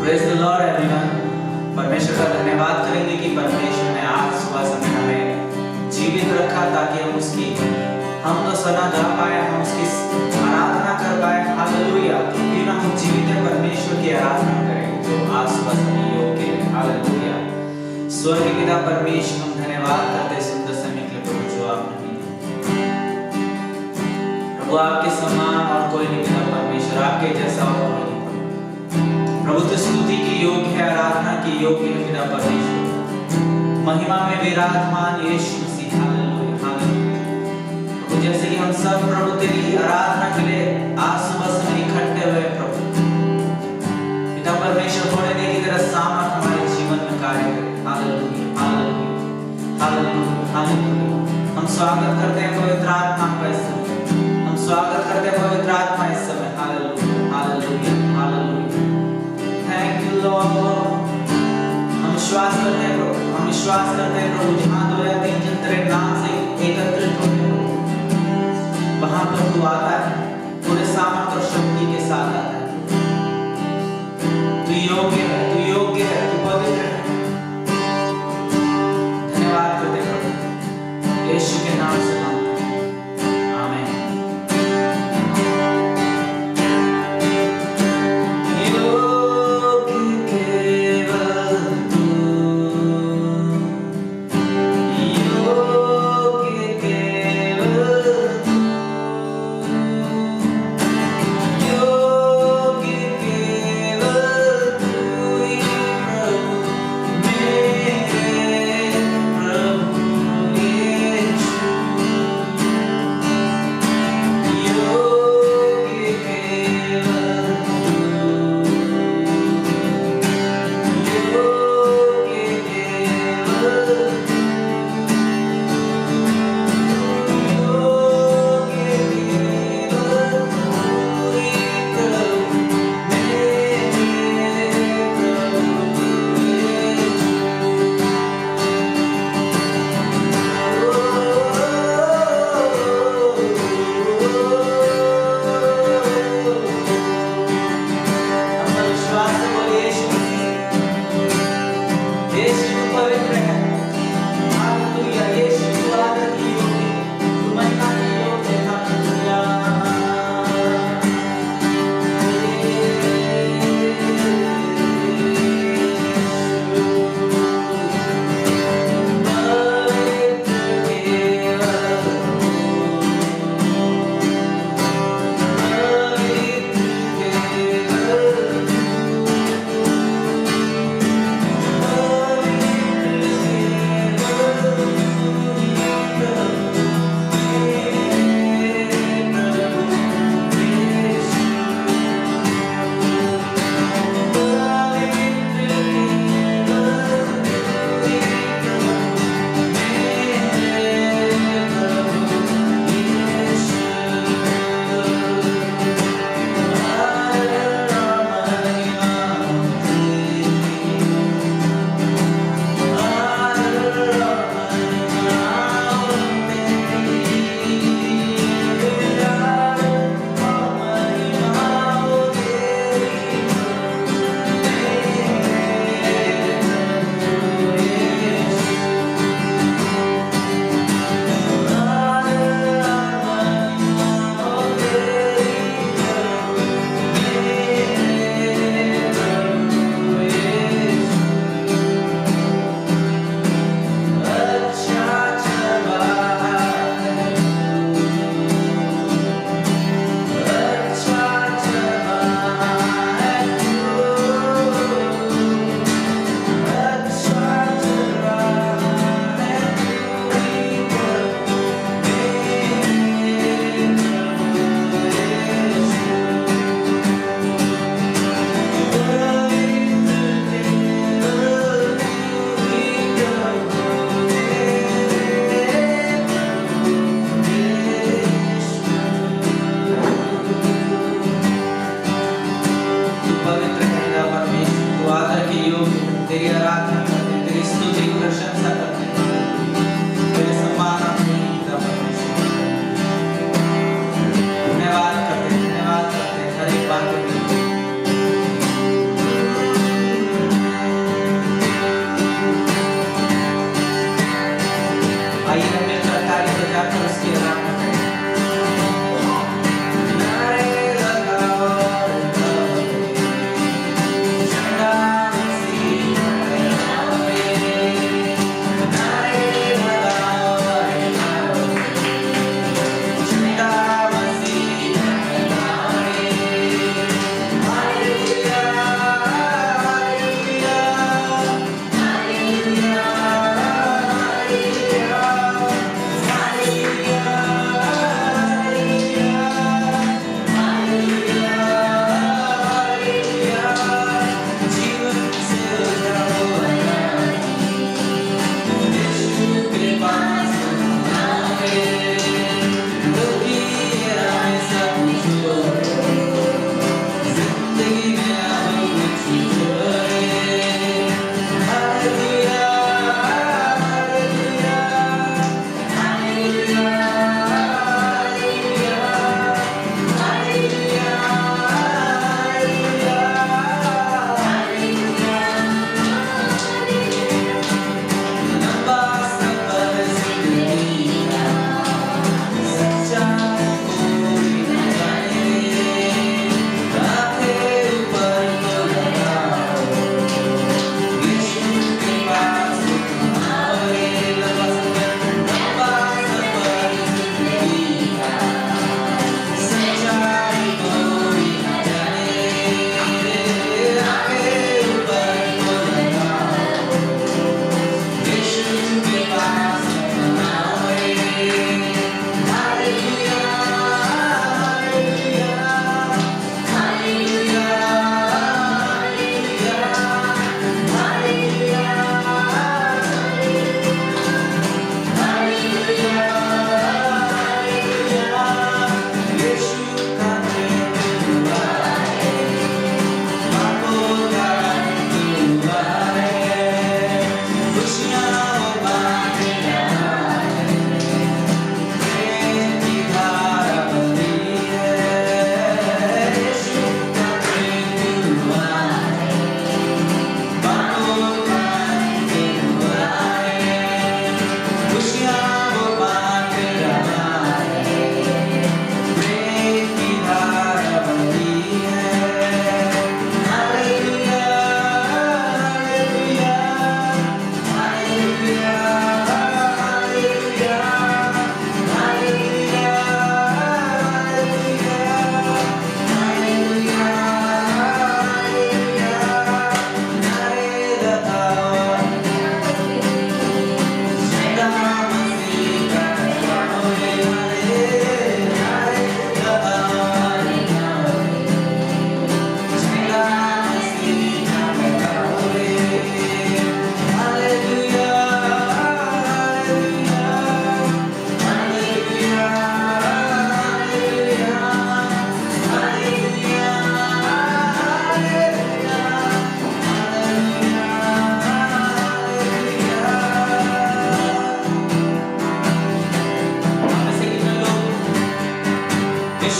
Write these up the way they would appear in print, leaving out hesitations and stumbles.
Praise the Lord everyone. परमेश्वर का धन्यवाद करेंगे कि परमेश्वर ने आज सुबह समय हमें जीवित रखा ताकि हम तो सना गा पाए, हम उसकी आराधना कर पाए। हालेलुया। क्यों ना हम जीवित परमेश्वर की आराधना करें जो आज सुबह समय योग्य है। हालेलुया। स्वर्ग के पिता परमेश्वर, हम धन्यवाद करते सुंदर समय के लिए प्रभु जो आपने प्रभु आपके समान और कोई नहीं पिता परमेश्वर, आपके जैसा और कोई नहीं प्रभु। तो स्तुति की योग्य है, आराधना की योग्य है पिता परमेश्वर। महिमा में विराजमान यीशु मसीह। Hallelujah hallelujah. प्रभु जैसे कि हम सब प्रभु तेरी आराधना के लिए आज सुबह समय इकट्ठे हुए प्रभु पिता परमेश्वर, थोड़े देर की तरह सामर्थ हमारे जीवन में कार्य करे। Hallelujah hallelujah hallelujah hallelujah. हम स्वागत करते हैं पवित्र आत्मा का इस समय, हम स्वागत करते हैं पवित्र आत्मा इस समय। Hallelujah hallelujah hallelujah. Thank you Lord. हम विश्वास करते हैं प्रभु, हम विश्वास करते हैं प्रभु, जहाँ 2 या 3 जन तेरे नाम से एकत्रित होते हैं वहां पर तू आता है, पूरे सामर्थ और शक्ति के साथ आता है। तू योग्य है, तू योग्य है, तू पवित्र है। धन्यवाद करते हैं प्रभु, यीशु के नाम से मांगते हैं, आमीन।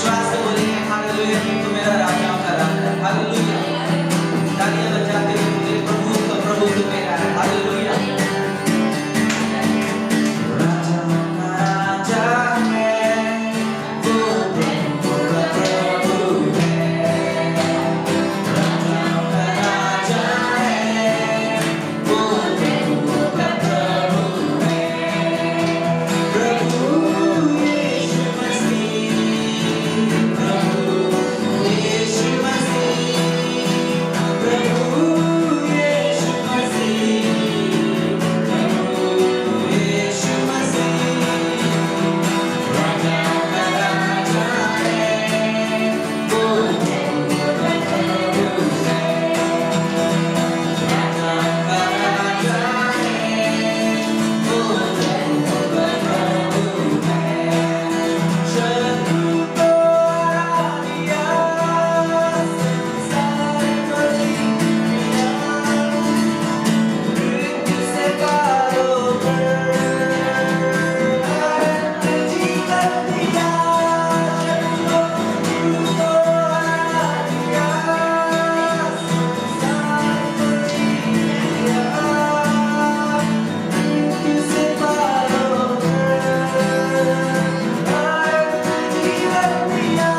विश्वास से बोलेंगे हालेलुया कि तू मेरा राजाओं का राजा है। हालेलुया। तालियां बजाते हुए बोले प्रभु तू मेरा है। हालेलुया। राजाओं का राजा है वो, प्रभु का प्रभु है। राजाओं का राजा है वो, प्रभु का प्रभु है। प्रभु यीशु मसीह, प्रभु यीशु मसीह, प्रभु यीशु मसीह, प्रभु यीशु मसीह। राजाओं का राजा है वो, प्रभु का प्रभु है। राजाओं का राजा है वो, प्रभु का प्रभु है। शत्रु को हरा दिया, संसार को जीत लिया, मृत्यु से पारो कर अनंत जीवन दिया। शत्रु को हरा दिया, संसार को जीत लिया, मृत्यु से पारो कर अनंत जीवन दिया।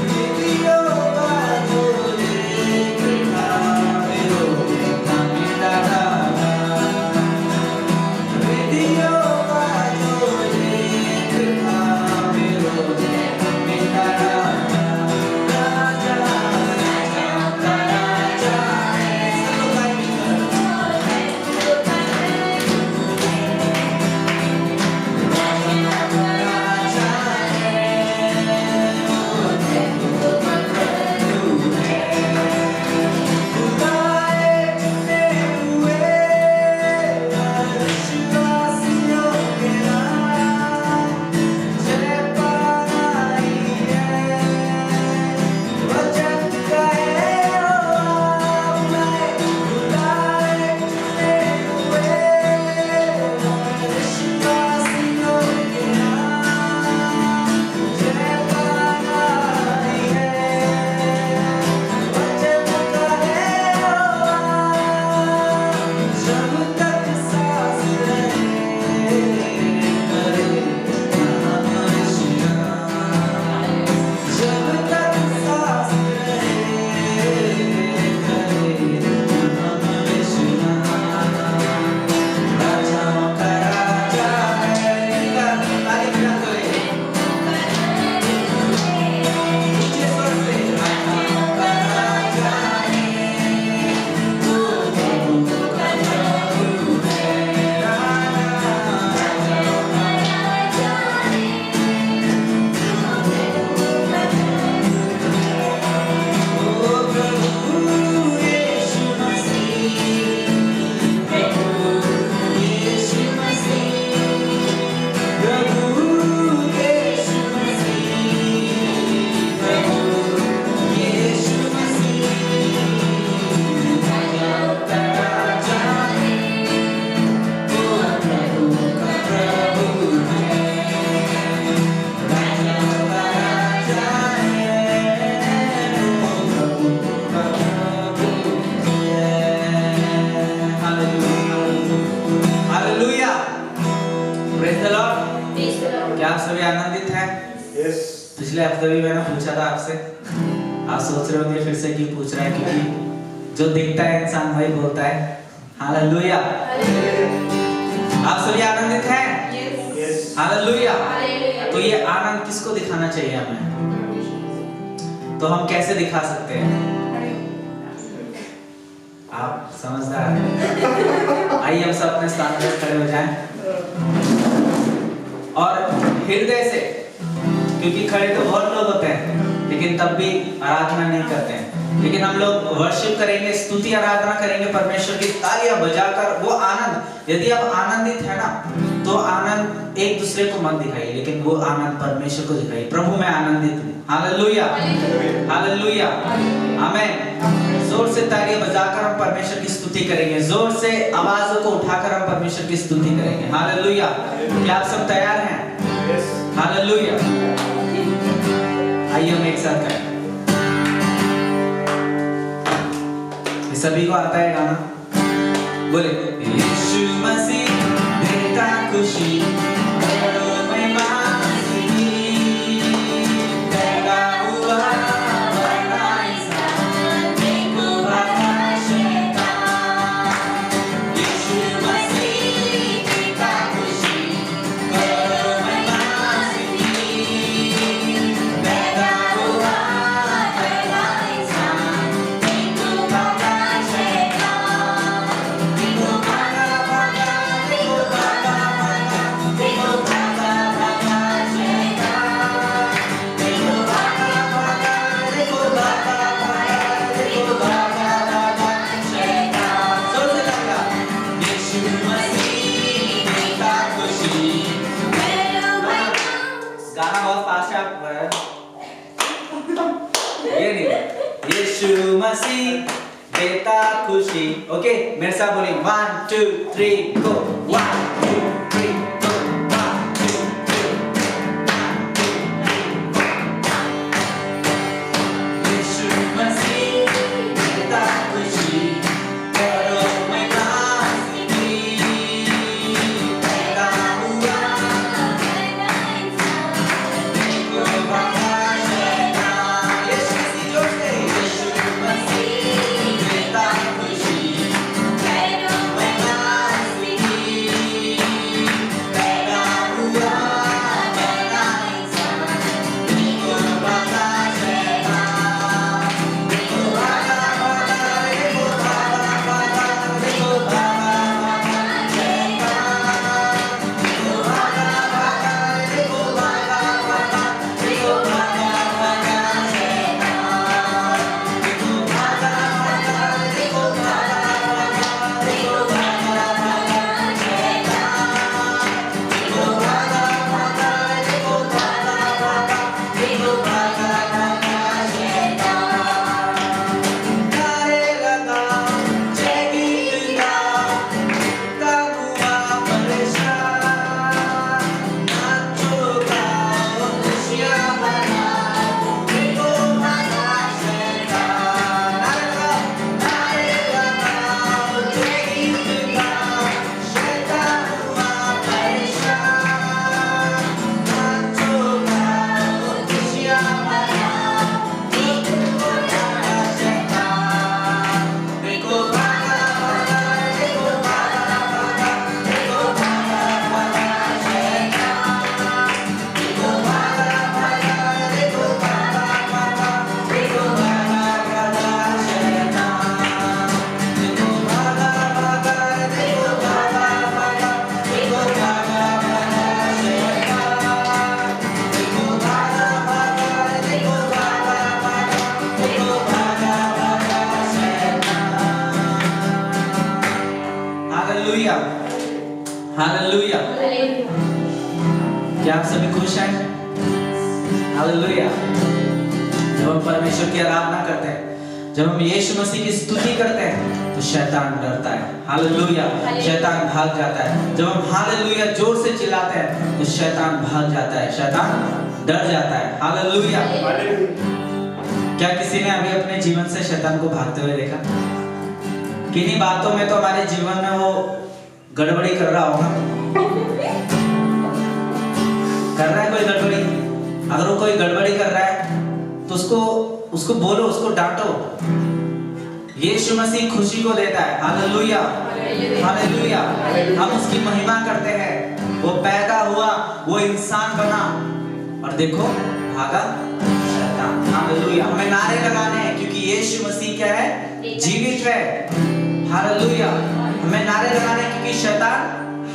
विधियों बातों देखा मेरो देखा मेरा राजा। विधियों बातों देखा मेरो देखा मेरा राजा। राजा राजाओं का राजा है। सब लोग गाएं मिलकर। राजाओं का राजा है वो, प्रभु का प्रभु है। बुलाए चुने हुए विश्वासियों के नाम, जय पाना ही है वचन कहे हो आपने। बुलाए चुने हुए विश्वासियों के नाम, जय पाना ही है वचन कहे हो आप। जब तक सांस रहे करे नाम यीशु नाम। जब तक सांस रहे करे नाम यीशु नाम। राजाओं का राजा है। ताली बजाते हुए ऊंचे स्वर से राजाओं का राजा है वो, प्रभु का प्रभु है। राजाओं का राजा है वो, प्रभु यीशु मसीह, प्रभु यीशु मसीह, प्रभु यीशु मसीह, प्रभु यीशु मसीह। राजाओं का राजा है वो, प्रभु का प्रभु है। राजाओं का राजा है वो, प्रभु का प्रभु है। Hallelujah, hallelujah. Praise the Lord. क्या आप सभी आनंदित हैं? Yes. पिछले हफ्ते भी मैंने पूछा था आपसे, आप सोच रहे होंगे फिर से क्यों पूछ रहे हैं, क्योंकि जो दिखता है इंसान वही बोलता है। हालेलुया। आप सभी आनंदित हैं? Yes. हालेलुया। तो ये आनंद किसको दिखाना चाहिए हमें? तो हम कैसे दिखा सकते हैं? आप समझदार हैं। आइए हम सब अपने स्थान पर खड़े हो जाएं और हृदय से, क्योंकि खड़े तो बहुत लोग होते हैं लेकिन तब भी आराधना नहीं करते हैं, लेकिन हम लोग वर्शिप करेंगे, स्तुति आराधना करेंगे परमेश्वर की, तालियां बजाकर। वो आनंद, यदि आप आनंदित है ना, तो आनंद एक दूसरे को मत दिखाइए, लेकिन वो आनंद परमेश्वर को दिखाइए। प्रभु मैं आनंदित हूँ। हालेलुया, हालेलुया, आमीन। जोर से तालियां बजाकर हम परमेश्वर की स्तुति करेंगे, जोर से आवाजों को उठाकर हम परमेश्वर की स्तुति करेंगे। हालेलुया। क्या आप सब तैयार हैं? हालेलुया। सभी को आता है गाना? बोले यीशु मसीह देता खुशी, घरों में मसीही पैदा हुआ, बड़ा इंसान देखो भागा शैतान। यीशु मसीह देता खुशी, घरों में मसीही पैदा हुआ, बड़ा इंसान देखो भागा शैतान। देखो भागा भागा, देखो भागा भागा, देखो भागा भागा शैतान। देखो भागा भागा, देखो भागा भागा, देखो भागा भागा शैतान। जोर से लगा। यीशु मसीह देता खुशी। गाना बहुत फास्ट है, आप ये नहीं। यीशु मसीह देता खुशी। ओके, मेरे साथ बोलिए 1 2 3 गो। 1 2 3 गो। 1 2 3 यीशु मसीह देता खुशी, घरों में मसीही पैदा हुआ, देखो भागा शैतान। यीशु मसीह जोर से। यीशु मसीह देता खुशी, घरों में मसीही पैदा हुआ, बड़ा इंसान देखो भागा शैतान। देखो भागा भागा, देखो भागा भागा, देखो भागा भागा शैतान। देखो भागा भागा, देखो भागा भागा, देखो भागा भागा शैतान। देखो भागा भागा, देखो भागा भागा, देखो भागा भागा शैतान। देखो भागा भागा, देखो भागा भागा, देखो भागा भागा शैतान। नारे लगाओ, जय गीत गाओ, हुआ परेशान। नाचो गाओ, खुशियाँ मनाओ, देखो भागा शैतान। नारे लगाओ, जय गीत गाओ, शैतान हुआ परेशान। नाचो गाओ, खुशियाँ मनाओ, देखो भागा शैतान। देखो भागा भागा, देखो भागा भागा, देखो भागा भागा शैतान। देखो भागा भागा, देखो भागा भागा, देखो भागा भागा शैतान। देखो भागा भागा, देखो भागा भागा, देखो भागा भागा शैतान। देखो भागा भागा, देखो भागा भागा, देखो भागा भागा शैतान। Hallelujah, hallelujah. क्या आप सभी खुश हैं? हालेलुया। जब हम परमेश्वर की आराधना करते हैं, जब हम यीशु मसीह की स्तुति करते हैं, तो शैतान डरता है। हालेलुया, शैतान भाग जाता है। जब हम हालेलुया जोर से चिल्लाते हैं, तो शैतान भाग जाता है, शैतान डर जाता है। हालेलुया। क्या किसी ने अभी अपने जीवन से शैतान को भागते हुए देखा? किन्हीं बातों में तो हमारे जीवन में वो गड़बड़ी कर रहा होगा। कर रहा है कोई गड़बड़ी? अगर वो कोई गड़बड़ी कर रहा है, तो उसको बोलो, उसको डांटो। यीशु मसीह खुशी को देता है। Hallelujah, hallelujah. हम उसकी महिमा करते हैं। वो पैदा हुआ, वो इंसान बना, और देखो भागा शैतान। हालेलुया। हमें नारे लगाने हैं, क्योंकि यीशु मसीह क्या है? जीवित है। हालेलुया। हमें नारे लगाने हैं, क्योंकि शैतान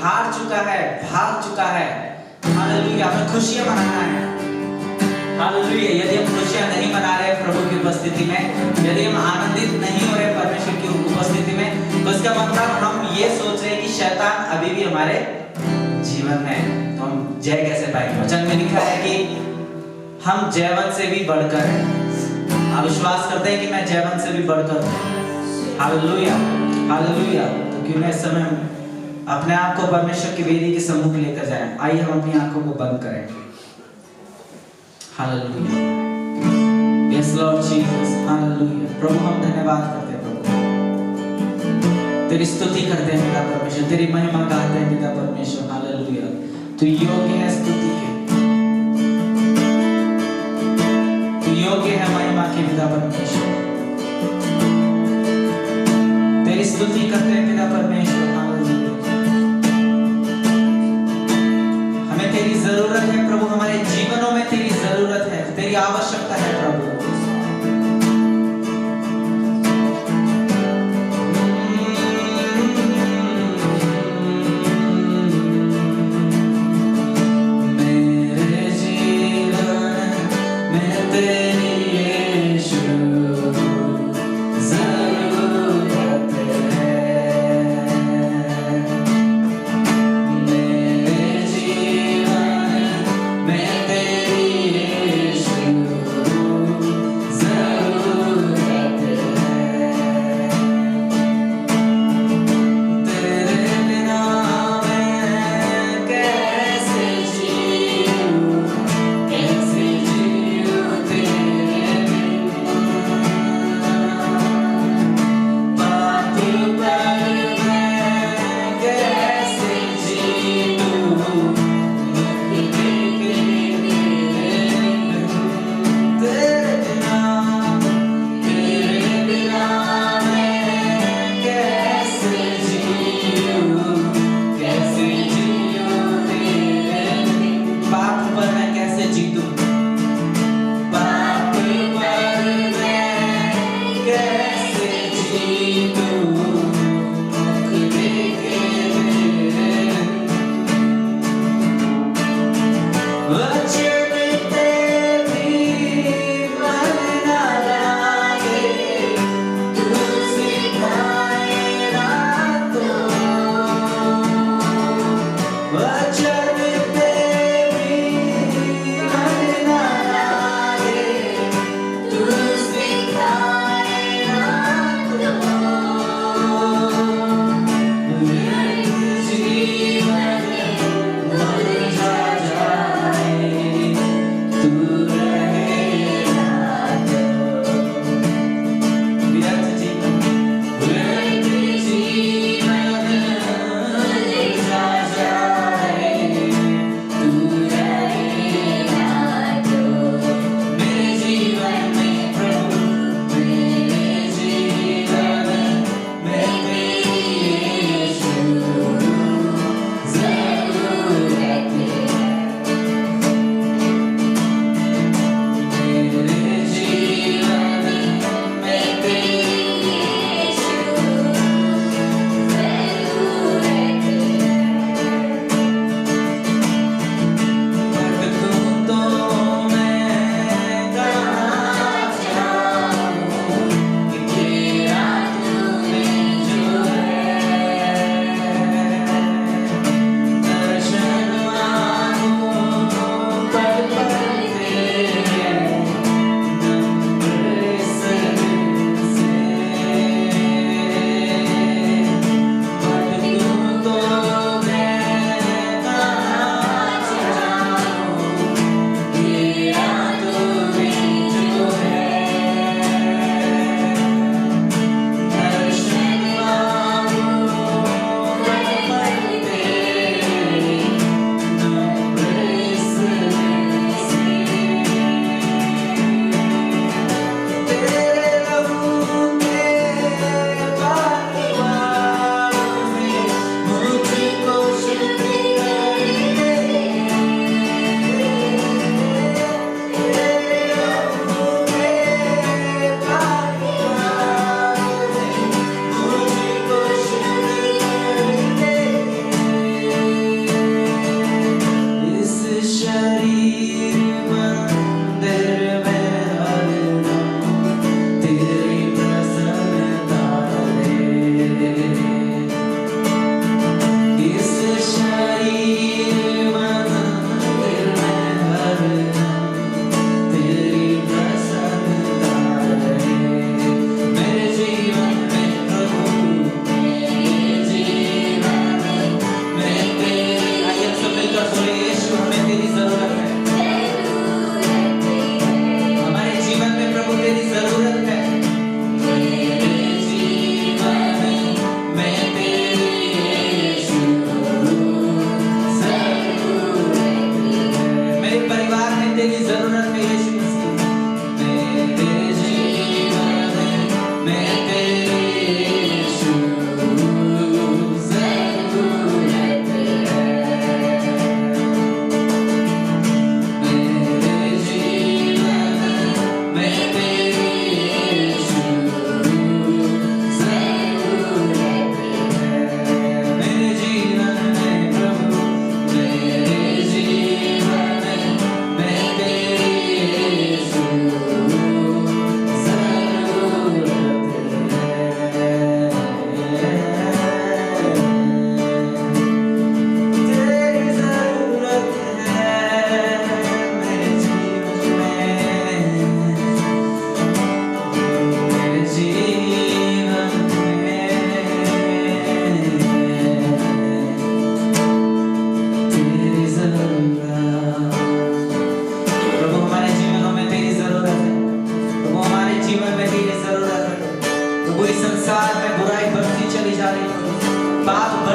हार चुका है, भाग चुका है। हालेलुया। हमें खुशियां मनाना है। हालेलुया। यदि हम खुशियां नहीं मना रहे प्रभु की उपस्थिति में, यदि हम आनंदित नहीं हो रहे परमेश्वर की उपस्थिति में, तो इसका मतलब हम ये सोच रहे हैं कि शैतान अभी भी हमारे जीवन में है। तो हम जय कैसे पाएंगे? वचन में लिखा है कि हम जयवंत से भी बढ़कर हैं। आप विश्वास करते हैं कि मैं जयवंत से भी बढ़कर हूं? Hallelujah, hallelujah. तो क्यों ना इस समय अपने आप को परमेश्वर की वेदी के सम्मुख लेकर जाएं। आइए हम अपनी आंखों को बंद करें। Hallelujah. Yes Lord Jesus, hallelujah. प्रभु हम धन्यवाद करते हैं प्रभु। तेरी स्तुति करते हैं पिता परमेश्वर, तेरी महिमा गाते हैं पिता परमेश्वर। हालेलुया, तू योग्य है स्तुति के, तू योग्य है महिमा के पिता परमेश्वर। तेरी स्तुति करते हैं पिता परमेश्वर। हालेलुया, हमें तेरी जरूरत है प्रभु, हमारे जीवनों में तेरी जरूरत है, तेरी आवश्यकता है प्रभु।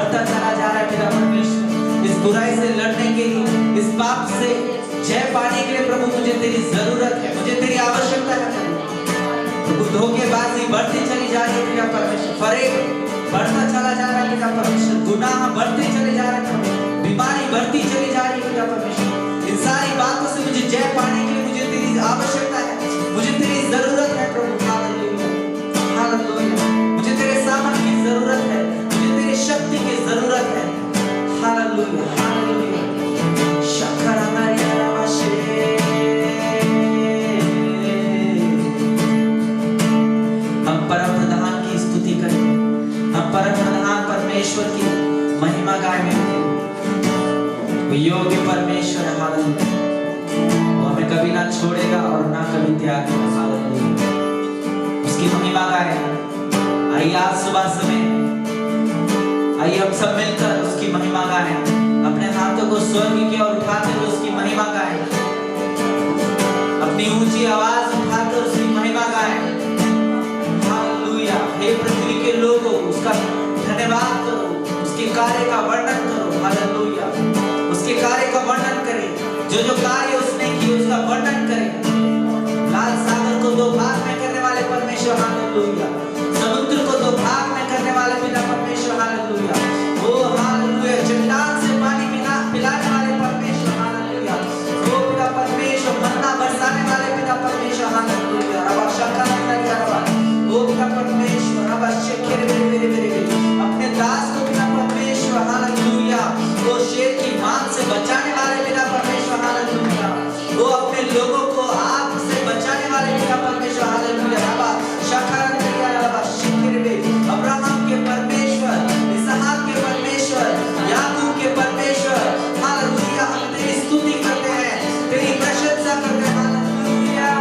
बढ़ता चला जा रहा है पिता परमेश्वर। इस बुराई से लड़ने के लिए, इस पाप से जय पाने के लिए प्रभु मुझे तेरी जरूरत है, मुझे तेरी आवश्यकता है प्रभु। धोखेबाजी बढ़ती चली जा रही है पिता परमेश्वर, फरेब बढ़ता चला जा रहा है पिता परमेश्वर, गुनाह बढ़ते चले जा रहे हैं, बीमारी बढ़ती चली जा रही है पिता परमेश्वर। इन सारी बातों से मुझे जय पाने के लिए मुझे तेरी आवश्यकता है, मुझे तेरी जरूरत है प्रभु। हालेलुया हालेलुया, मुझे तेरे सामर्थ की जरूरत है, मुझे तेरी शक्ति की जरूरत है। हालेलुया हालेलुया, शक्कर हमारी आवाज़। हम परम प्रधान की स्तुति करें, हम परम प्रधान परमेश्वर की महिमा गाएं। वो योग्य परमेश्वर है, हालेलुया। वो हमें कभी ना छोड़ेगा और ना कभी त्यागेगा, हालेलुया। उसकी महिमा गाएं। आइए आज सुबह समय, आइए हम सब मिलकर उसकी महिमा गाएं। अपने हाथों को स्वर्ग की ओर उठाते हुए उसकी महिमा गाएं, अपनी ऊंची आवाज उठाकर उसकी महिमा गाएं। हालेलुया। हे पृथ्वी के लोगों, उसका धन्यवाद करो, उसके कार्य का वर्णन करो। हालेलुया, उसके कार्य का वर्णन करें, जो कार्य उसने किए उसका वर्णन करें। लाल सागर को दो भाग में करने वाले परमेश्वर, हालेलुया। समुद्र को दो भाग में करने वाले पिता परमेश्वर, हालेलुया। ओ हालेलुया, चट्टान से पानी पिलाने वाले परमेश्वर, हालेलुया। ओ पिता परमेश्वर, मन्ना बरसाने वाले पिता परमेश्वर, हालेलुया। रबा शक्कर अंदर रबा, ओ पिता परमेश्वर, रबा शक्कर मेरे अपने दास को पिता परमेश्वर, हालेलुया। वो शेर की मांग से बचाने वाले पिता परमेश्वर, हालेलुया। वो अपने लोगों को आग से बचाने वाले पिता परमेश्वर, हालेलुया। रबा शक्कर अंदर रबा शक्कर में अब्राहम के परमेश्वर, इसहाक के परमेश्वर, याकूब के परमेश्वर, हालेलुया। हम तेरी स्तुति करते हैं, तेरी प्रशंसा करते हैं, हालेलुया।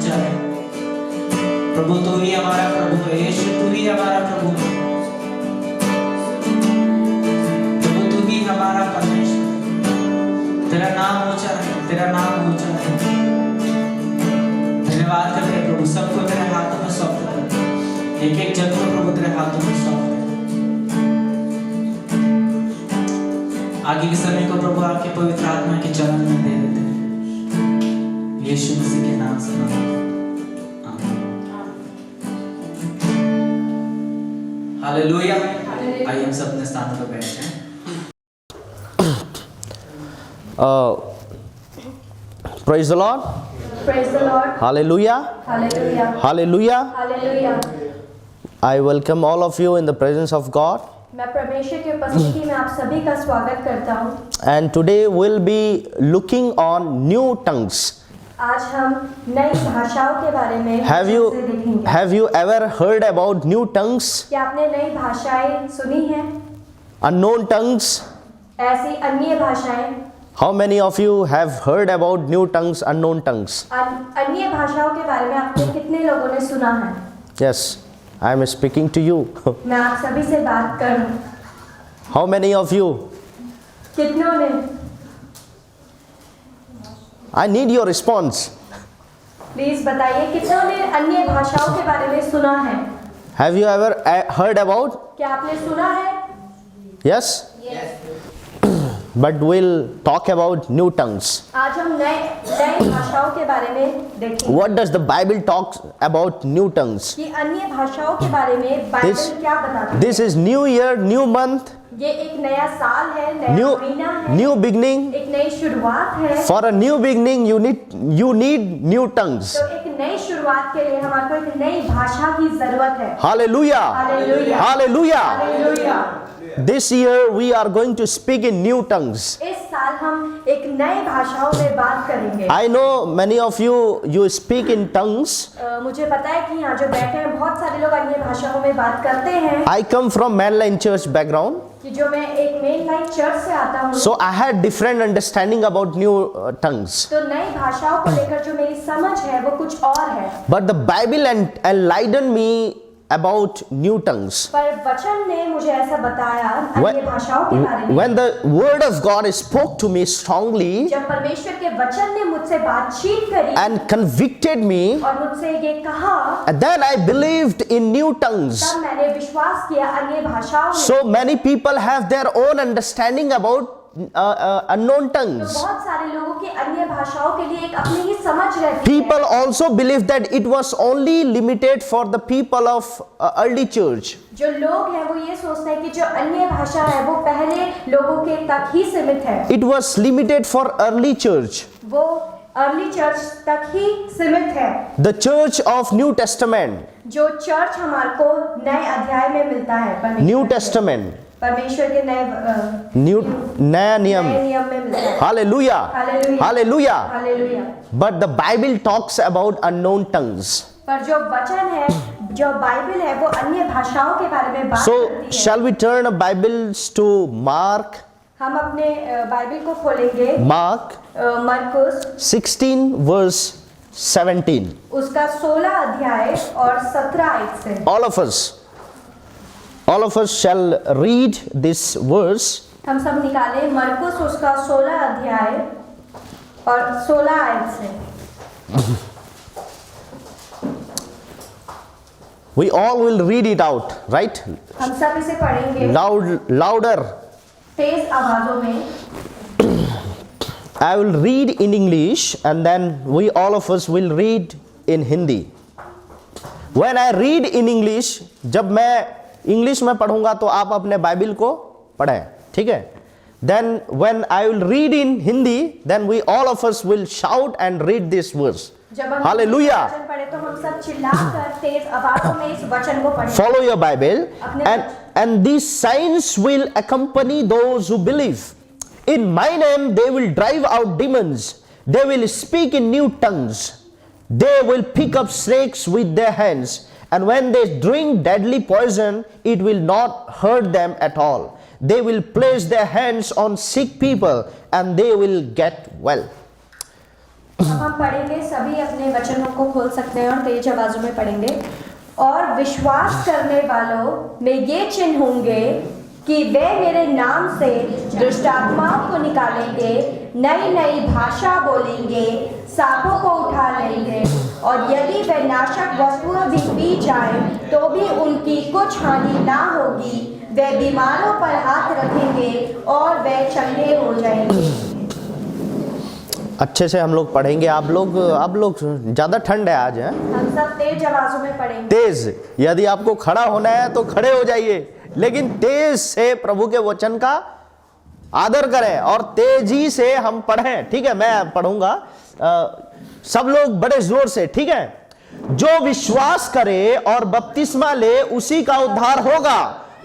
ऊंचा है। प्रभु तू ही हमारा प्रभु है, यीशु तू ही हमारा प्रभु है, प्रभु तू ही हमारा परमेश्वर। तेरा नाम ऊंचा है, तेरा नाम ऊंचा है। धन्यवाद करते हैं प्रभु, सबको तेरे हाथों में सौंप देते हैं, एक एक जन को प्रभु तेरे हाथों में सौंप देते हैं। आगे के समय को प्रभु आपके पवित्र आत्मा के चरण में दे देते हैं, यीशु मसीह के नाम से हालेलुया। आइए हम सब अपने स्थान पर बैठ जाएं। Praise the Lord. Praise the Lord. Hallelujah. Hallelujah. Hallelujah. Hallelujah. I welcome all of you in the presence of God. मैं परमेश्वर की उपस्थिति में आप सभी का स्वागत करता हूँ। And today we'll be looking on new tongues. आज हम नई भाषाओं के बारे में देखेंगे। Have you ever heard about new tongues? क्या आपने नई भाषाएं सुनी हैं? Unknown tongues? ऐसी अन्य भाषाएं? How many of you have heard about new tongues, unknown tongues? अन्य भाषाओं के बारे में आपने कितने लोगों ने सुना है? Yes, I am speaking to you. मैं आप सभी से बात कर रहा हूँ। How many of you? कितनों ने? I need your response. Please बताइए कितनों ने अन्य भाषाओं के बारे में सुना है? Have you ever heard about? क्या आपने सुना है? Yes? But we'll talk about new tongues. आज हम नई भाषाओं के बारे में देखेंगे। What does the Bible talk about new tongues? कि अन्य भाषाओं के बारे में बाइबल क्या बताता है? This is new year, new month. ये एक नया साल है, नया महीना है, new beginning. एक नई शुरुआत है। For a new beginning, you need new tongues. तो एक नई शुरुआत के लिए हमारे को एक नई भाषा की जरूरत है। Hallelujah. Hallelujah. Hallelujah. Hallelujah. This year we are going to speak in new tongues. इस साल हम एक नई भाषाओं में बात करेंगे। I know many of you speak in tongues. मुझे पता है कि यहाँ जो बैठे हैं बहुत सारे लोग अन्य भाषाओं में बात करते हैं। I come from mainline church background. कि जो मैं एक मेन लाइन चर्च से आता हूँ। So I had different understanding about new tongues. तो नई भाषाओं को लेकर जो मेरी समझ है वो कुछ और है। But the Bible enlightened me about new tongues. पर वचन ने मुझे ऐसा बताया अन्य भाषाओं के बारे में। When the word of God spoke to me strongly जब परमेश्वर के वचन ने मुझसे बातचीत करी and convicted me, और मुझसे ये कहा, and then I believed in new tongues. तब मैंने विश्वास किया अन्य भाषाओं में। So many people have their own understanding about unknown तो tongues. बहुत सारे लोगों की अन्य भाषाओं के लिए एक अपनी ही समझ रहती People है। also believe that it was only limited for the people of early church. जो लोग हैं वो ये सोचते हैं कि जो अन्य भाषा है वो पहले लोगों के तक ही सीमित है। It was limited for early church. वो अर्ली चर्च तक ही सीमित है। The church of New Testament. जो चर्च हमारे को नए अध्याय में मिलता है। New Testament. परमेश्वर के नया नियम में मिलता है। Hallelujah. Hallelujah. Hallelujah. Hallelujah. But the Bible talks about unknown tongues. पर जो वचन है, जो बाइबल है वो अन्य भाषाओं के बारे में बात So करती है। shall we turn our Bibles to Mark? हम अपने बाइबल को खोलेंगे Mark मरकुस 16 verse 17. उसका 16 अध्याय और 17 आयत से। All of us shall read this verse. हम सब निकाले मरकुस उसका 16 अध्याय और 16 आयत से। We all will read it out, right? हम सब इसे पढ़ेंगे Louder. तेज आवाजों में। I will read in English and then we all of us will read in Hindi. When I read in English, जब मैं इंग्लिश में पढ़ूंगा तो आप अपने बाइबल को पढ़ें, ठीक है? Then when I will read in Hindi, then we all of us will shout and read this verse. जब हम Hallelujah. वचन पढ़े तो हम सब चिल्लाकर तेज आवाजों में इस वचन को पढ़ें। Follow your Bible and these signs will accompany those who believe. In my name they will drive out demons. They will speak in new tongues. They will pick up snakes with their hands. And when they drink deadly poison, it will not hurt them at all. They will place their hands on sick people and they will get well. अब हम पढ़ेंगे, सभी अपने वचनों को खोल सकते हैं और तेज आवाजों में पढ़ेंगे। और विश्वास करने वालों में ये चिन्ह होंगे कि वे मेरे नाम से दुष्ट आत्माओं को निकालेंगे, नई नई भाषा बोलेंगे, सांपों को उठा लेंगे, और यदि वे नाशक वस्तुएं भी पी जाएं तो भी उनकी कुछ हानि ना होगी। वे बीमारों पर हाथ रखेंगे और वे चंगे हो जाएंगे। अच्छे से हम लोग पढ़ेंगे। आप लोग ज्यादा ठंड है आज, है हम सब तेज आवाजों में पढ़ेंगे। तेज, यदि आपको खड़ा होना है तो खड़े हो जाइए, लेकिन तेज से प्रभु के वचन का आदर करें और तेजी से हम पढ़ें। ठीक है, मैं पढ़ूंगा, सब लोग बड़े जोर से, ठीक है। जो विश्वास करे और बपतिस्मा ले उसी का उद्धार होगा,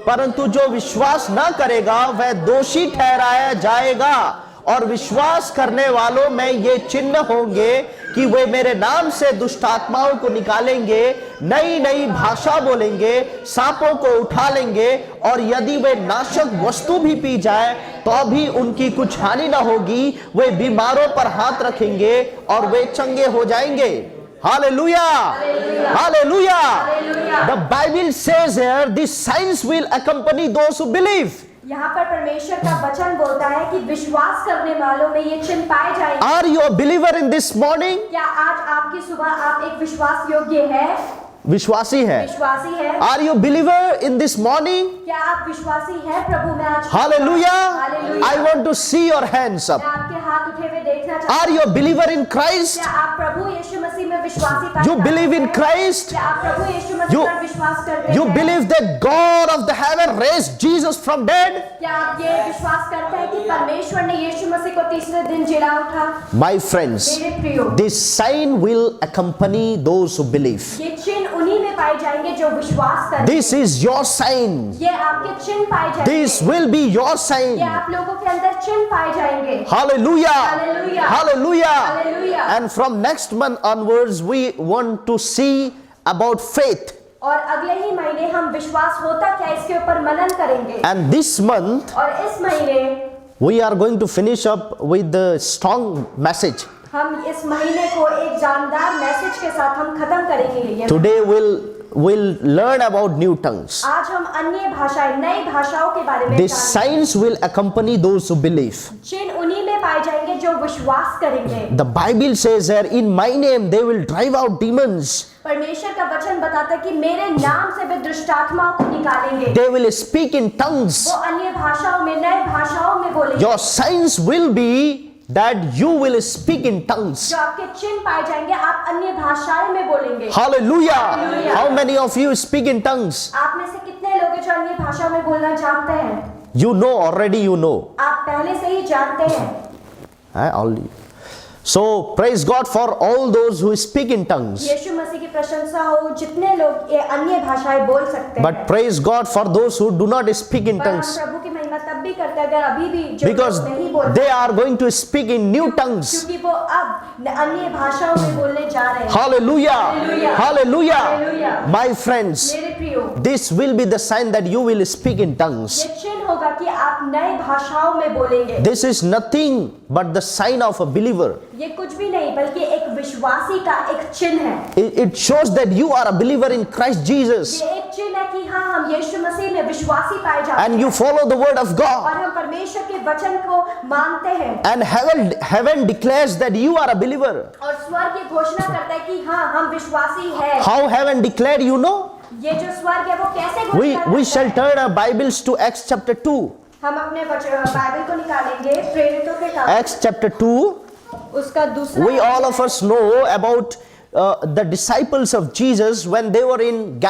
परंतु जो विश्वास ना करेगा वह दोषी ठहराया जाएगा। और विश्वास करने वालों में ये चिन्ह होंगे कि वे मेरे नाम से दुष्ट आत्माओं को निकालेंगे, नई नई भाषा बोलेंगे, सांपों को उठा लेंगे, और यदि वे नाशक वस्तु भी पी जाए तो भी उनकी कुछ हानि ना होगी। वे बीमारों पर हाथ रखेंगे और वे चंगे हो जाएंगे। Hallelujah, hallelujah. The Bible says here, these signs will accompany those who believe. यहाँ पर परमेश्वर का वचन बोलता है कि विश्वास करने वालों में ये चिन्ह पाए जाएंगे। Are you a believer in this morning? क्या आज आपकी सुबह आप एक विश्वास योग्य है? विश्वासी है। विश्वासी है। Are you a believer in this morning? क्या आप विश्वासी हैं प्रभु में आज? Hallelujah. Hallelujah. I want to see your hands up. मैं आपके हाथ उठे हुए देखना चाहता Are you a believer in Christ? क्या आप प्रभु यीशु मसीह में विश्वासी पाए You जाते believe in हैं? Christ? क्या आप प्रभु यीशु मसीह You- पर विश्वास करते You हैं? believe that God of the heaven raised Jesus from dead? क्या आप ये विश्वास करते हैं कि परमेश्वर ने यीशु मसीह को तीसरे दिन जिला उठा? My friends, मेरे प्रियो, this sign will accompany those who believe. ये चिन्ह उन्हीं में पाए जाएंगे जो विश्वास करें। This is your sign. ये आपके चिन्ह पाए जाएंगे। This will be your sign. ये आप लोगों के अंदर चिन्ह पाए जाएंगे। Hallelujah. Hallelujah. Hallelujah. Hallelujah. And from next month onwards, we want to see about faith. और अगले ही महीने हम विश्वास होता क्या इसके ऊपर मनन करेंगे। And this month, और इस महीने we are going to finish up with the strong message. हम इस महीने को एक जानदार मैसेज के साथ हम खत्म करेंगे। ये Today we'll learn about new tongues. आज हम अन्य भाषाएं, नई भाषाओं के बारे में These जानेंगे। signs will accompany those who believe. चिन्ह उन्हीं में पाए जाएंगे जो विश्वास करेंगे। The Bible says that in my name they will drive out demons. परमेश्वर का वचन बताता है कि मेरे नाम से वे दुष्ट आत्माओं को निकालेंगे। They will speak in tongues. वो अन्य भाषाओं में, नए भाषाओं में बोलेंगे। Your signs will be that you will speak in tongues. जो आपके चिन्ह पाए जाएंगे, आप अन्य भाषाएं में बोलेंगे। Hallelujah. Hallelujah. How many of you speak in tongues? आप में से कितने लोग हैं जो अन्य भाषा में बोलना जानते हैं? You know already, you know. आप पहले से ही जानते हैं। Already. So praise God for all those who speak in tongues. यीशु मसीह की प्रशंसा हो जितने लोग ये अन्य भाषाएं बोल सकते हैं। But praise God for those who do not speak in पर हम tongues, प्रभु की महिमा तब भी करते हैं अगर अभी भी जो because लोग नहीं बोलते, they are going to speak in new tongues. क्योंकि वो अब अन्य भाषाओं में बोलने जा रहे हैं। Hallelujah. Hallelujah. Hallelujah. Hallelujah. My friends, मेरे प्रियो, this will be the sign that you will speak in tongues. ये चिन्ह होगा कि आप नए भाषाओं में बोलेंगे। This is nothing but the sign of a believer. ये कुछ भी नहीं बल्कि एक विश्वासी का एक चिन्ह है। It shows that you are a believer in Christ Jesus ये एक चिन्ह है कि हाँ हम यीशु मसीह में विश्वासी पाए जाते हैं and you follow the word of God. और हम परमेश्वर के वचन को मानते हैं। And heaven declares that you are a believer. और स्वर्ग ये घोषणा करता है कि हाँ हम विश्वासी हैं। How heaven declared, you know? ये जो स्वर्ग है वो कैसे घोषणा We करता shall है? turn our Bibles to Acts chapter 2. हम अपने बाइबल को निकालेंगे प्रेरितों के काम Acts chapter 2. उसका दूसरा We all of us know about the disciples of Jesus when they were in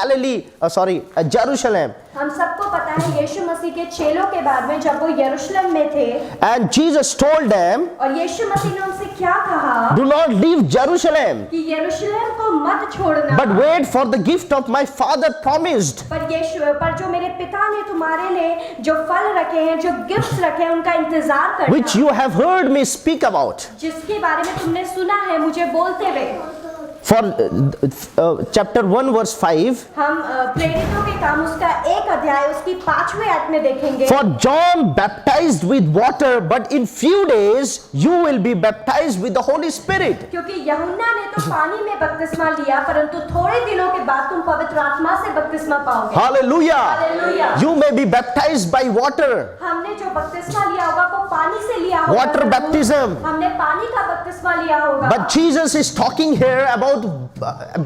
Jerusalem. हम सबको पता है यीशु मसीह के चेलों के बारे में जब वो यरूशलेम में थे And Jesus told them, और यीशु मसीह ने उनसे क्या कहा do not leave Jerusalem, कि यरूशलेम को मत छोड़ना but wait for the gift of my Father promised. पर जो मेरे पिता ने तुम्हारे लिए जो फल रखे हैं, जो गिफ्ट्स रखे हैं, उनका इंतजार करना Which you have heard me speak about. जिसके बारे में तुमने सुना है मुझे बोलते हुए। For chapter 1 verse 5, हम प्रेरितों के काम उसका 1 अध्याय उसकी 5वें आयत में देखेंगे। for John baptized with water, but in few days you will be baptized with the Holy Spirit. क्योंकि यूहन्ना ने तो पानी में बपतिस्मा लिया, परंतु थोड़े दिनों के बाद तुम पवित्र आत्मा से बपतिस्मा पाओगे। Hallelujah. Hallelujah. You may be baptized by water. हमने जो बपतिस्मा लिया होगा वो पानी से लिया होगा। Water baptism. हमने पानी का बपतिस्मा लिया होगा। But Jesus is talking here about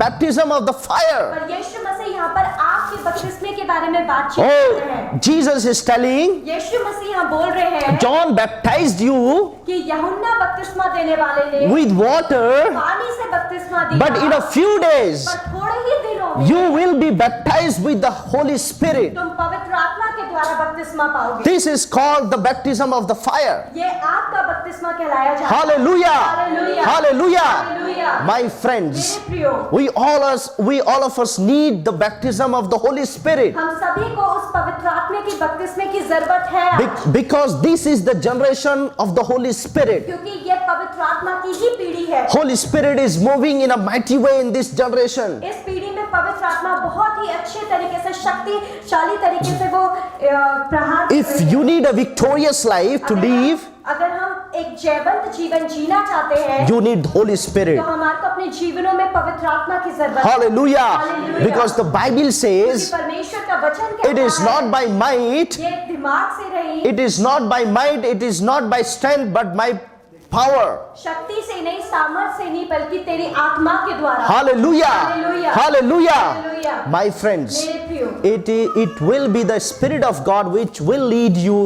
baptism of the fire. पर यीशु मसीह यहाँ पर आग के बपतिस्मे के बारे में बातचीत कर रहे हैं। Oh, Jesus is telling, यीशु मसीह यहाँ बोल रहे हैं John baptized you कि यूहन्ना बपतिस्मा देने वाले ने with water, पानी से बपतिस्मा दिया, but in a few days पर थोड़े ही दिनों में you will be baptized with the Holy Spirit. तुम पवित्र आत्मा के द्वारा बपतिस्मा पाओगे। This is called the baptism of the fire. ये आग का बपतिस्मा कहलाया जाता है। Hallelujah. Hallelujah. Hallelujah. Hallelujah. My friends, मेरे प्रियो, we all of us need the baptism of the Holy Spirit. हम सभी को उस पवित्र आत्मा की बपतिस्मे की जरूरत है आज। Because this is the generation of the Holy Spirit. क्योंकि ये पवित्र आत्मा की ही पीढ़ी है। Holy Spirit is moving in a mighty way in this generation. इस पीढ़ी में पवित्र आत्मा बहुत ही अच्छे तरीके से, शक्तिशाली तरीके से वो प्रहार कर If रही है। you need a victorious life to live, अगर हम एक जयवंत जीवन जीना चाहते हैं you need the Holy Spirit. तो हमारे को अपने जीवनों में पवित्र आत्मा की जरूरत है। Hallelujah. Hallelujah. Because the Bible क्योंकि says, परमेश्वर का वचन कहता it is है, not by might, ये दिमाग से नहीं, it is not by might, it is not by strength, but by power. शक्ति से नहीं, सामर्थ से नहीं, बल्कि तेरी आत्मा के द्वारा। Hallelujah. Hallelujah. Hallelujah. Hallelujah. My friends, मेरे प्रियो, it will be the Spirit of God which will lead you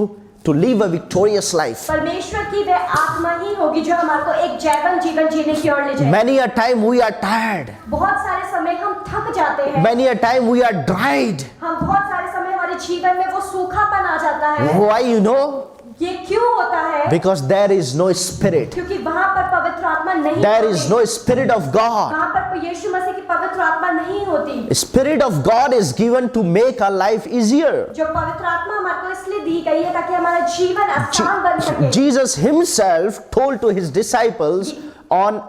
to live a victorious life. परमेश्वर की वह आत्मा ही होगी जो हमारे को एक जयवंत जीवन जीने की ओर ले जाए। Many a time we are tired. बहुत सारे समय हम थक जाते हैं। Many a time we are dried. हम बहुत सारे समय हमारे जीवन में वो सूखापन आ जाता है। Why you know? ये क्यों होता है? Because there is no Spirit. क्योंकि वहाँ पर पवित्र आत्मा नहीं There होती। is no Spirit of God. वहाँ पर यीशु मसीह की पवित्र आत्मा नहीं होती। Spirit of God is given to make our life easier. जो पवित्र आत्मा हमारे को इसलिए दी गई है ताकि हमारा जीवन आसान बन सके। Jesus himself told to his disciples on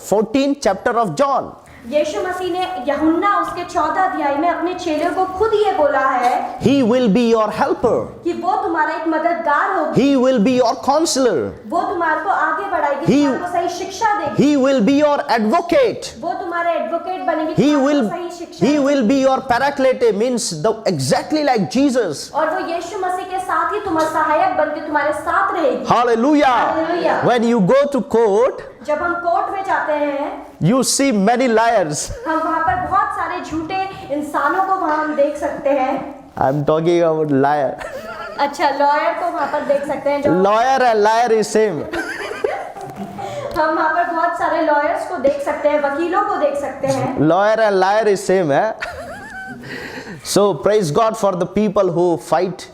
14th chapter of John. यीशु मसीह ने यूहन्ना उसके 14 अध्याय में अपने चेलों को खुद ये बोला है He will be your helper. कि वो तुम्हारा एक मददगार होगी, He will be your counselor. वो तुम्हारे को आगे बढ़ाएगी, He- तुम्हारे को सही शिक्षा देगी, He will be your advocate. वो तुम्हारे एडवोकेट बनेगी, He तुम्हारे will, को सही शिक्षा he देगी। will be your paraclete, means the exactly like Jesus. और वो यीशु मसीह के साथ ही तुम्हारा सहायक बनके तुम्हारे साथ रहेगी। Hallelujah. Hallelujah. When you go to court, जब हम कोर्ट में जाते हैं, you see many liars. हम वहाँ पर बहुत सारे झूठे इंसानों को वहाँ हम देख सकते हैं। I'm talking about liar. अच्छा, लॉयर को वहाँ पर देख सकते हैं जो Lawyer and liar is same. हम वहाँ पर बहुत सारे लॉयर्स को देख सकते हैं, वकीलों को देख सकते हैं। Lawyer and liar is same, eh? So praise God for the people who fight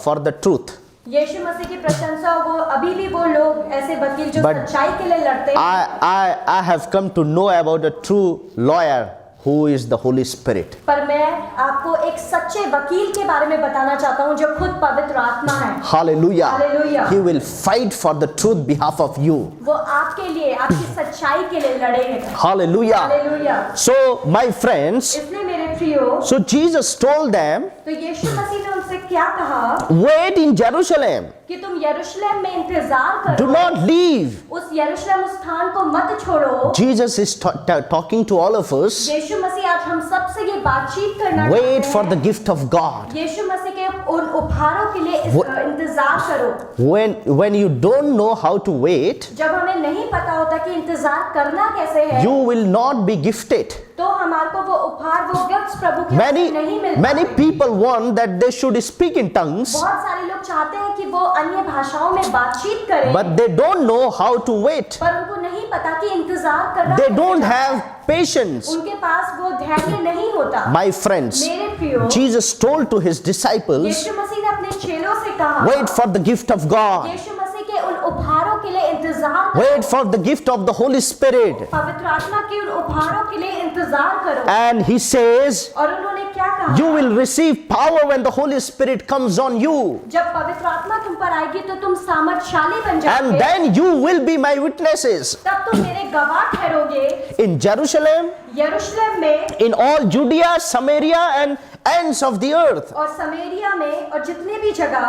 for the truth. यीशु मसीह की प्रशंसा हो, वो अभी भी वो लोग ऐसे वकील जो But सच्चाई के लिए लड़ते हैं। I have come to know about a true lawyer who is the Holy Spirit. पर मैं आपको एक सच्चे वकील के बारे में बताना चाहता हूँ जो खुद पवित्र आत्मा है। Hallelujah. Hallelujah. He will fight for the truth behalf of you. वो आपके लिए, आपकी सच्चाई के लिए लड़ेगा। Hallelujah. Hallelujah. So my friends, इसलिए मेरे प्रियो, so Jesus told them, तो यीशु मसीह ने उनसे क्या कहा wait in Jerusalem. कि तुम यरूशलेम में इंतजार Do करो, not leave. उस यरूशलेम उस स्थान को मत छोड़ो। Jesus is talking to all of us. यीशु मसीह आज हम सबसे ये बातचीत करना Wait चाहते for हैं। the gift of God. यीशु मसीह के उन उपहारों के लिए इंतजार करो। When you don't know how to wait, जब हमें नहीं पता होता कि इंतजार करना कैसे है, you will not be gifted. तो हमारे को वो उपहार, वो गिफ्ट्स प्रभु की ओर से नहीं मिलता। Many people want that they should speak in tongues, बहुत सारे लोग चाहते हैं कि वो अन्य भाषाओं में बातचीत करें, but they don't know how to wait. पर उनको नहीं पता कि इंतजार करना They कैसे don't होता है। have patience. उनके पास वो धैर्य नहीं होता। My friends, मेरे प्रियो, Jesus told to his disciples, यीशु मसीह ने अपने चेलों से कहा, wait for the gift of God. यीशु मसीह के उन उपहारों के के लिए इंतजार करो। Wait for the gift of the Holy Spirit. पवित्र आत्मा के उन उपहारों के लिए इंतजार करो। And he says, और उन्होंने क्या कहा? you will receive power when the Holy Spirit comes on you. जब पवित्र आत्मा तुम पर आएगी तो तुम सामर्थशाली बन जाओगे। And then you will be my witnesses तब तुम मेरे गवाह ठहरोगे in Jerusalem, यरूशलेम में in all Judea, Samaria, and ends of the earth. और समारिया में और जितने भी जगह।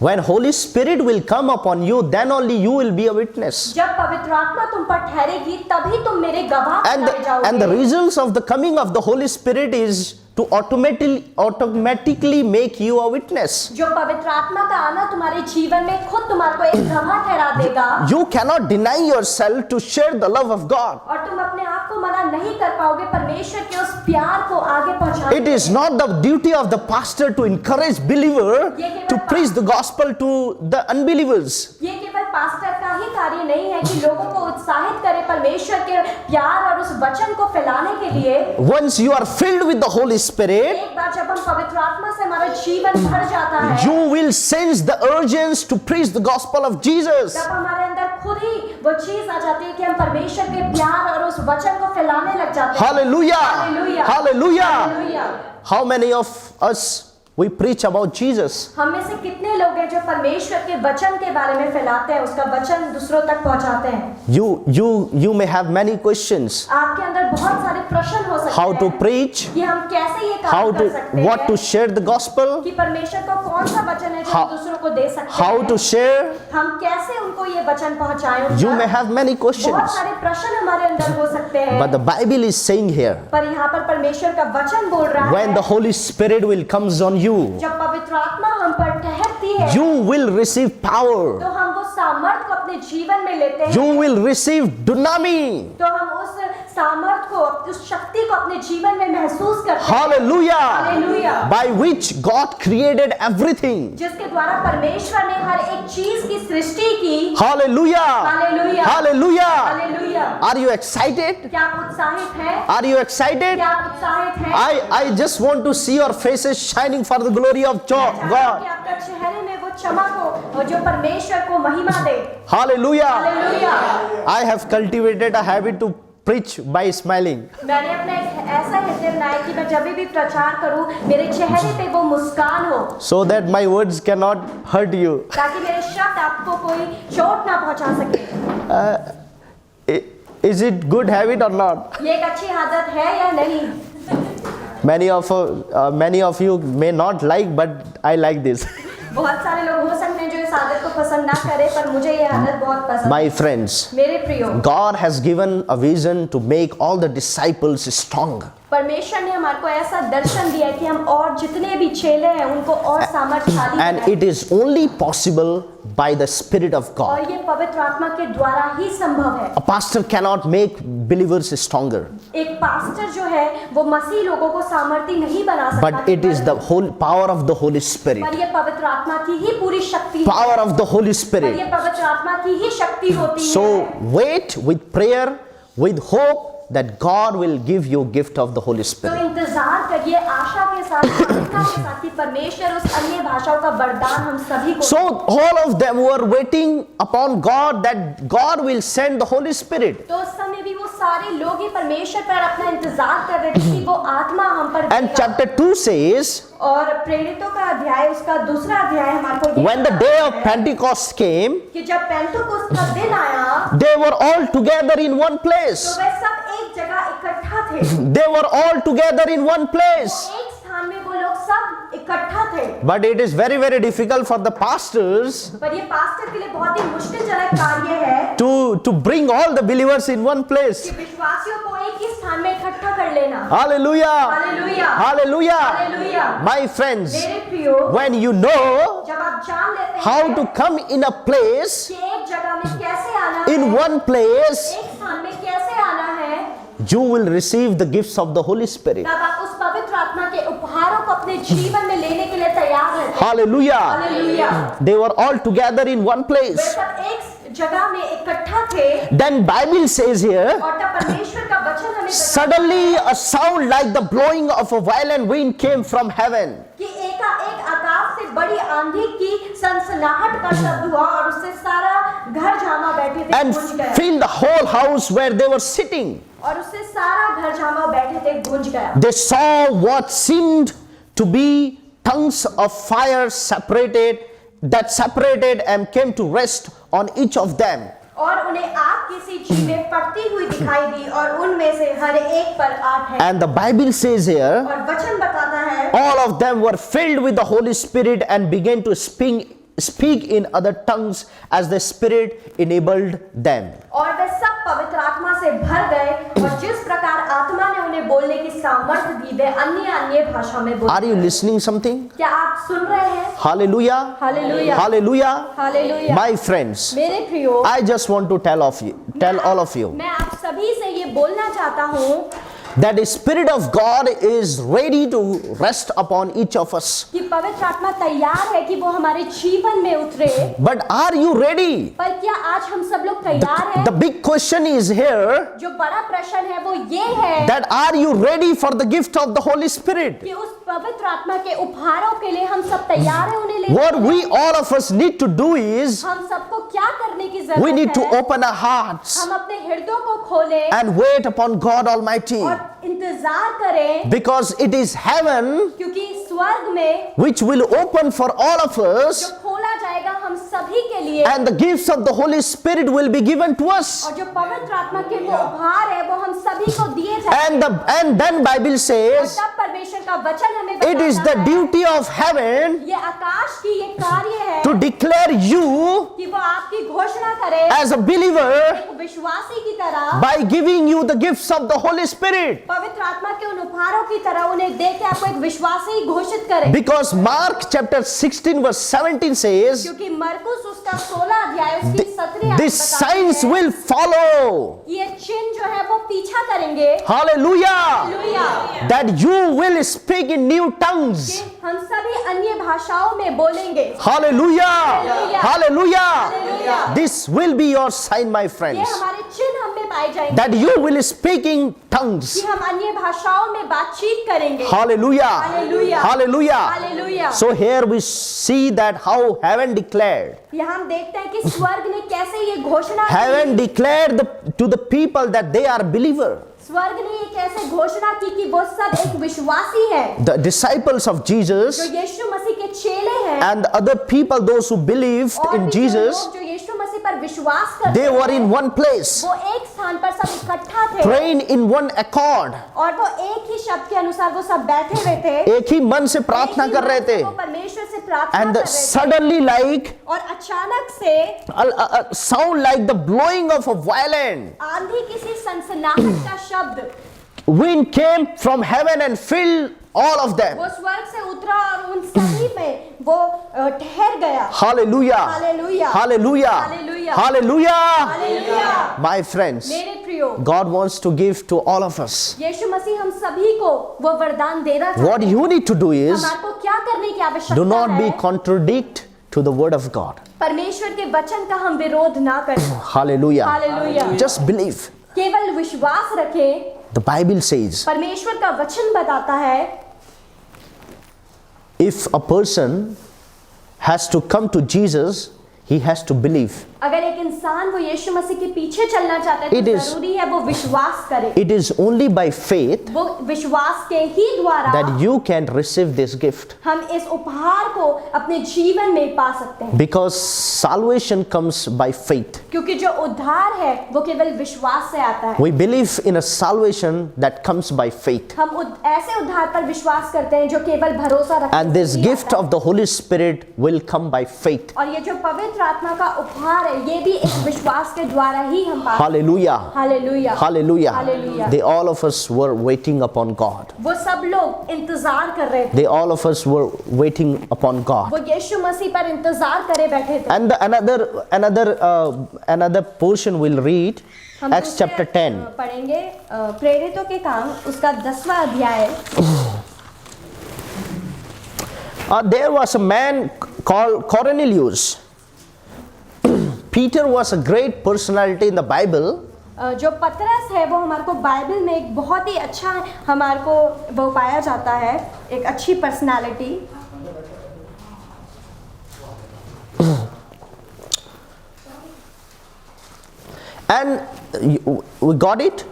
When Holy Spirit will come upon you, then only you will be a witness. जब पवित्र आत्मा तुम पर ठहरेगी तभी तुम मेरे गवाह ठहरे जाओगे। And the results of the coming of the Holy Spirit is to automatically make you a witness. जो पवित्र आत्मा का आना तुम्हारे जीवन में खुद तुम्हारे को एक गवाह ठहरा देगा। You cannot deny yourself to share the love of God. और तुम अपने आप को मना नहीं कर पाओगे परमेश्वर के उस प्यार को आगे पहुंचाने। It is not the duty of the pastor to encourage believer to preach the gospel to the unbelievers. ये केवल पास्टर का ही कार्य नहीं है कि लोगों को उत्साहित करे परमेश्वर के प्यार और उस वचन को फैलाने के लिए। Once you are filled with the Holy Spirit, एक बार जब हम पवित्र आत्मा से हमारा जीवन भर जाता है, you will sense the urgency to preach the gospel of Jesus. तब हमारे अंदर खुद ही वो चीज आ जाती है कि हम परमेश्वर के प्यार और उस वचन को फैलाने लग जाते हैं। Hallelujah! Hallelujah! Hallelujah! Hallelujah! How many of us we preach about Jesus? हम में से कितने लोग हैं जो परमेश्वर के वचन के बारे में फैलाते हैं, उसका वचन दूसरों तक पहुंचाते हैं। You may have many questions. आपके अंदर बहुत सारे प्रश्न हो सकते How to हैं preach? कि हम कैसे ये How काम to कर सकते what to हैं share the gospel? कि परमेश्वर का कौन सा वचन है जो How- हम दूसरों को दे सकते How हैं। to share? हम कैसे उनको ये वचन पहुंचाएं उन You may तक? have many बहुत questions. सारे प्रश्न हमारे अंदर हो सकते हैं, But the Bible is saying here, पर यहाँ पर परमेश्वर का वचन बोल रहा when the है Holy Spirit will comes on you, जब पवित्र आत्मा हम पर ठहरती है you will receive power. तो हम वो सामर्थ को अपने जीवन में लेते हैं। You will receive dunami. तो हम उस सामर्थ को, उस शक्ति को अपने जीवन में महसूस करते हैं। Hallelujah! Hallelujah! By which God created everything. जिसके द्वारा परमेश्वर ने हर एक चीज की सृष्टि की। Hallelujah! Hallelujah! Hallelujah! Hallelujah! Are you excited? क्या आप उत्साहित हैं? Are you excited? क्या आप उत्साहित हैं? I just want to see your faces shining for the glory of God. कि आपका चेहरे में वो चमक हो और जो परमेश्वर को महिमा दे। Hallelujah! Hallelujah! I have cultivated a habit to preach by smiling. मैंने अपना एक ऐसा हृदय बनाया कि मैं जब भी प्रचार करूं मेरे चेहरे पे वो मुस्कान हो, So that my words cannot hurt you. ताकि मेरे शब्द आपको कोई चोट ना पहुंचा सके। Is it good habit or not? ये एक अच्छी आदत है या नहीं? Many of you may not like, but I like this. बहुत सारे लोग हो सकते हैं जो इस आदत को पसंद ना करें, पर मुझे ये आदत बहुत पसंद My है। friends, मेरे प्रियो, God has given a vision to make all the disciples strong. परमेश्वर ने हमारे को ऐसा दर्शन दिया है कि हम और जितने भी चेले हैं उनको और सामर्थशाली And बनाएं। it is only possible by the Spirit of God. और ये पवित्र आत्मा के द्वारा ही संभव है। A pastor cannot make believers stronger, एक पास्टर जो है वो मसीह लोगों को सामर्थी नहीं बना सकता, but it is the whole power of the Holy Spirit. पर ये पवित्र आत्मा की ही पूरी शक्ति है। Power of the Holy पर Spirit. ये पवित्र आत्मा की ही शक्ति होती है। So wait with prayer, with hope that God will give you gift of the Holy तो Spirit. इंतजार करिए आशा के साथ, आस्था के साथ कि परमेश्वर उस अन्य भाषाओं का वरदान हम सभी को। So all of them were waiting upon God that God will send the Holy Spirit. तो उस समय भी वो सारे लोग ही परमेश्वर पर अपना इंतजार कर रहे थे कि वो आत्मा हम पर And देगा। chapter 2 says, और प्रेरितों का अध्याय, उसका दूसरा अध्याय हमारे को ये when the बताता day of है Pentecost came, कि जब पेंतुकोस्त का दिन आया they were all together in one तो place. वे सब एक जगह इकट्ठा थे। They were all together in one place. एक स्थान में वो लोग सब इकट्ठा थे। But it is very, very difficult for the pastors पर ये पास्टर के लिए बहुत ही मुश्किलजनक कार्य है to bring all the believers in one कि place. विश्वासियों को एक ही स्थान में इकट्ठा कर लेना। Hallelujah! Hallelujah! Hallelujah! Hallelujah! My friends, मेरे प्रियो, when you know जब आप जान लेते हैं how to come in a place, कि एक जगह में कैसे आना in है, one place, एक स्थान में कैसे आना है, you will receive the gifts of the Holy Spirit. तब आप उस पवित्र आत्मा के उपहारों को अपने जीवन में लेने के लिए तैयार रहते हैं। Hallelujah! Hallelujah! They were all together in one way place. सब एक जगह में इकट्ठा थे Then Bible says here, और तब परमेश्वर का वचन हमें बताता suddenly a sound like the blowing of a violent wind came from heaven. कि एकाएक आकाश से बड़ी बड़ी आंधी की सनसनाहट का शब्द हुआ और उससे सारा घर जहां बैठे थे and गूंज गया filled the whole house where they were sitting. और उससे सारा घर जहां बैठे थे गूंज गया। They saw what seemed to be tongues of fire that separated and came to rest on each of them. और उन्हें आग की सी चीखें पड़ती हुई दिखाई दी और उनमें से हर एक पर आग है। And the Bible says here, और वचन बताता है all of them were filled with the Holy Spirit and began to speak in other tongues as the Spirit enabled them. और वे सब पवित्र आत्मा से भर गए और जिस प्रकार आत्मा ने उन्हें बोलने की सामर्थ्य दी वे अन्य भाषा में बोले। Are you listening something? क्या आप सुन रहे हैं? Hallelujah. Hallelujah. Hallelujah. Hallelujah. My friends, मेरे प्रियो, I just want to tell all of you मैं आप सभी से ये बोलना चाहता हूँ that the Spirit of God is ready to rest upon each of us. कि पवित्र आत्मा तैयार है कि वो हमारे जीवन में उतरे। But are you ready? पर क्या आज हम सब लोग तैयार हैं? The big question is here जो बड़ा प्रश्न है वो ये है that are you ready for the gift of the Holy Spirit? कि उस पवित्र आत्मा के उपहारों के लिए हम सब तैयार हैं उन्हें लेने What के लिए? we all of us need to do is हम सबको क्या करने की जरूरत we need to है? open our hearts हम अपने हृदयों को खोलें and wait upon God Almighty, और इंतजार करें because it is heaven क्योंकि स्वर्ग में which will open for all of जो us खोला जाएगा हम सभी के लिए and the gifts of the Holy Spirit will be given to us. और जो पवित्र आत्मा के वो उपहार है वो हम सभी को दिए जाएंगे। And then Bible और says तब परमेश्वर का वचन हमें it is the बताता है duty of heaven ये आकाश की ये कार्य है to declare you कि वो आपकी घोषणा करे as a believer एक विश्वासी की तरह by giving you the gifts of the Holy Spirit. पवित्र आत्मा के उन उपहारों की तरह उन्हें दे के आपको एक विश्वासी घोषित करे। Because Mark chapter 16 verse 17 says, क्योंकि मरकुस उसका 16 अध्याय उसकी 17 these signs will follow. ये चिन्ह जो है वो पीछा करेंगे। Hallelujah. Hallelujah. That you will speak in new tongues. कि हम सभी अन्य भाषाओं में बोलेंगे। Hallelujah. Hallelujah. Hallelujah. Hallelujah. This will be your sign, my ये friends. हमारे चिन्ह हम में पाए जाएंगे That you will speak in tongues. कि हम अन्य भाषाओं में बातचीत करेंगे। Hallelujah. Hallelujah. Hallelujah. Hallelujah. So here we see that how heaven declared. यहाँ हम देखते हैं कि स्वर्ग ने कैसे ये घोषणा की। Heaven declared to the people that they are believer. स्वर्ग ने ये कैसे घोषणा की कि वो सब एक विश्वासी है। The disciples of Jesus जो यीशु मसीह के चेले हैं and the other people, those who believed और in भी जो Jesus, लोग जो यीशु मसीह पर विश्वास करते they were हैं, in one place, वो एक स्थान पर सब इकट्ठा थे praying in one accord. और वो एक ही शब्द के अनुसार वो सब बैठे हुए थे। एक ही मन से प्रार्थना कर रहे थे. वो परमेश्वर से प्रार्थना And कर रहे थे suddenly, like और अचानक से a sound like the blowing of a violin, आंधी किसी सनसनाहट का शब्द wind came from heaven and filled all of them. वो स्वर्ग से उतरा और उन सभी में वो ठहर गया। Hallelujah. Hallelujah. Hallelujah. Hallelujah. Hallelujah. Hallelujah. My friends, मेरे प्रियो, God wants to give to all of us. यीशु मसीह हम सभी को वो वरदान देना चाहते What हैं। you need to do is, हमारे को क्या करने की आवश्यकता do not be है? contradict to the word of God. परमेश्वर के वचन का हम विरोध ना करें। Hallelujah. हालेलुया। Just believe. केवल विश्वास रखें। The Bible says, परमेश्वर का वचन बताता है if a person has to come to Jesus, he has to believe. अगर एक इंसान वो यीशु मसीह के पीछे चलना चाहता है It तो is- जरूरी है वो विश्वास करे। It is only by faith वो विश्वास के ही द्वारा that you can receive this gift. हम इस उपहार को अपने जीवन में पा सकते हैं Because salvation comes by faith. क्योंकि जो उद्धार है वो केवल विश्वास से आता है। We believe in a salvation that comes by faith. हम ऐसे उद्धार पर विश्वास करते हैं जो केवल भरोसा रखते And this gift of the Holy Spirit will come by faith. और ये जो पवित्र आत्मा का उपहार है ये भी इस विश्वास के द्वारा ही हम पाते हैं। Hallelujah. Hallelujah. Hallelujah. Hallelujah. They all of us were waiting upon God. वो सब लोग इंतजार कर रहे थे। They all of us were waiting upon God. वो यीशु मसीह पर इंतजार करे बैठे थे। And another portion we'll read, हम Acts दूसरे, chapter 10. पढ़ेंगे प्रेरितों के काम उसका 10वां अध्याय। There was a man called Cornelius. Peter was a great personality in the Bible. जो पतरस है वो हमारे को बाइबल में एक बहुत ही अच्छा हमारे को वो पाया जाता है एक अच्छी personality. And we got it?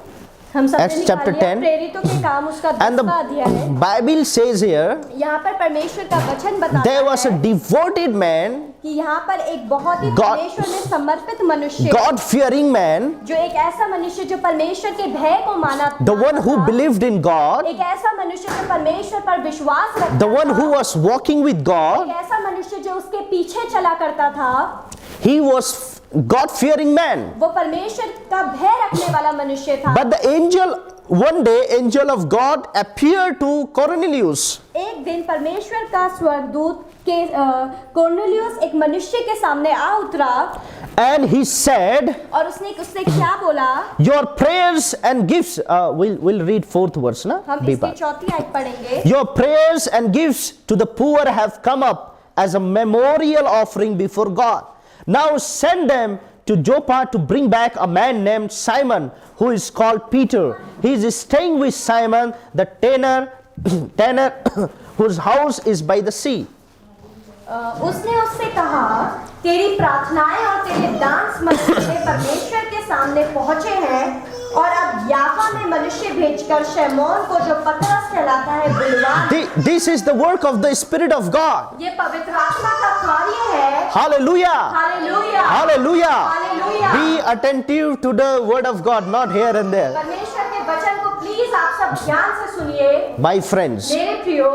हम सब Acts chapter 10. प्रेरितों के काम उसका And 10वां अध्याय है। the Bible says here, यहाँ पर परमेश्वर का वचन बताता there was a है devoted man, कि यहाँ पर एक बहुत ही God- परमेश्वर में समर्पित मनुष्य, God-fearing man, जो एक ऐसा मनुष्य जो परमेश्वर के भय को माना the one who था, believed in God, एक ऐसा मनुष्य जो परमेश्वर पर विश्वास रखता the one था, who was walking with God, एक ऐसा मनुष्य जो उसके पीछे चला करता था, he was God-fearing man. वो परमेश्वर का भय रखने वाला मनुष्य था। But the angel, one day, angel of God appeared to Cornelius. एक दिन परमेश्वर का स्वर्गदूत के कोर्नेलियुस एक मनुष्य के सामने आ उतरा And he said, और उसने उससे क्या बोला? your prayers and gifts, we'll read 4th verse, na? हम Be इसकी back. चौथी आयत पढ़ेंगे। Your prayers and gifts to the poor have come up as a memorial offering before God. Now send them to Joppa to bring back a man named Simon, who is called Peter. He is staying with Simon the tanner whose house is by the sea. उसने उससे कहा, तेरी प्रार्थनाएं और तेरे दान समर्पण परमेश्वर के सामने पहुंचे हैं और अब याफा में मनुष्य भेजकर शैमोन को जो पतरस कहलाता है बुलवा। This is the work of the Spirit of God. ये पवित्र आत्मा का कार्य है। Hallelujah! Hallelujah, Hallelujah! Hallelujah. Be attentive to the word of God, not here and there. परमेश्वर के वचन को प्लीज आप सब ध्यान से सुनिए। My friends, मेरे प्रियो,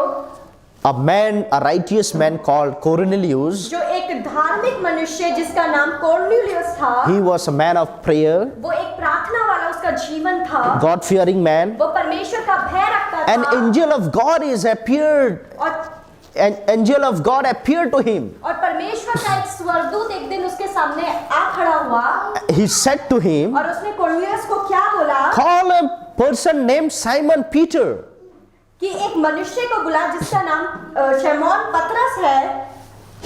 a righteous man called Cornelius, जो एक धार्मिक मनुष्य जिसका नाम कोर्नेलियुस था, he was a man of prayer, वो एक प्रार्थना वाला उसका जीवन था, God-fearing man. वो परमेश्वर का भय रखता An था angel of God is appeared. और An angel of God appeared to him. परमेश्वर का एक स्वर्गदूत एक दिन उसके सामने आ खड़ा हुआ He said to him, और उसने कोर्नेलियुस को क्या बोला call a person named Simon Peter. कि एक मनुष्य को बुला जिसका नाम शैमोन पतरस है,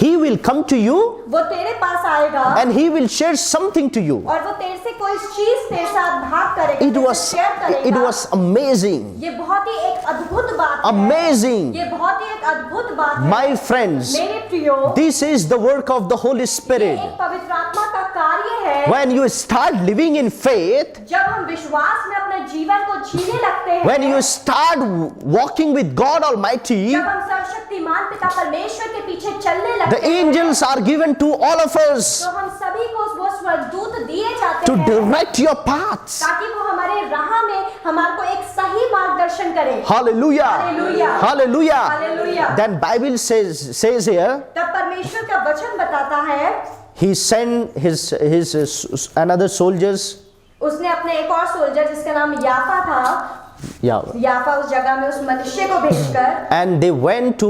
He will come to you वो तेरे पास आएगा and he will share something to you. और वो तेरे से कोई चीज तेरे साथ भाग करेगा, It तेरे was, से शेयर it करेगा। was amazing. ये बहुत ही एक अद्भुत बात है। Amazing. ये बहुत ही एक अद्भुत बात है। My friends, मेरे प्रियो, this is the work of the Holy ये Spirit. एक पवित्र आत्मा का कार्य है। When you start living in faith, जब हम विश्वास में अपने जीवन को जीने लगते हैं, when you start walking with God Almighty, जब हम सर्वशक्तिमान पिता परमेश्वर के पीछे चलने the लगते हैं, angels are given to all of us तो हम सभी को वो स्वर्गदूत दिए जाते to हैं direct your paths. ताकि वो हमारे राह में हमारे को एक सही मार्गदर्शन करे। Hallelujah. Hallelujah. Hallelujah. Hallelujah. Then Bible says here, तब परमेश्वर का वचन बताता है, he sent his another soldiers. उसने अपने एक और सोल्जर जिसका नाम याफा था, Yeah. याफा उस जगह में उस मनुष्य को भेजकर, And they went to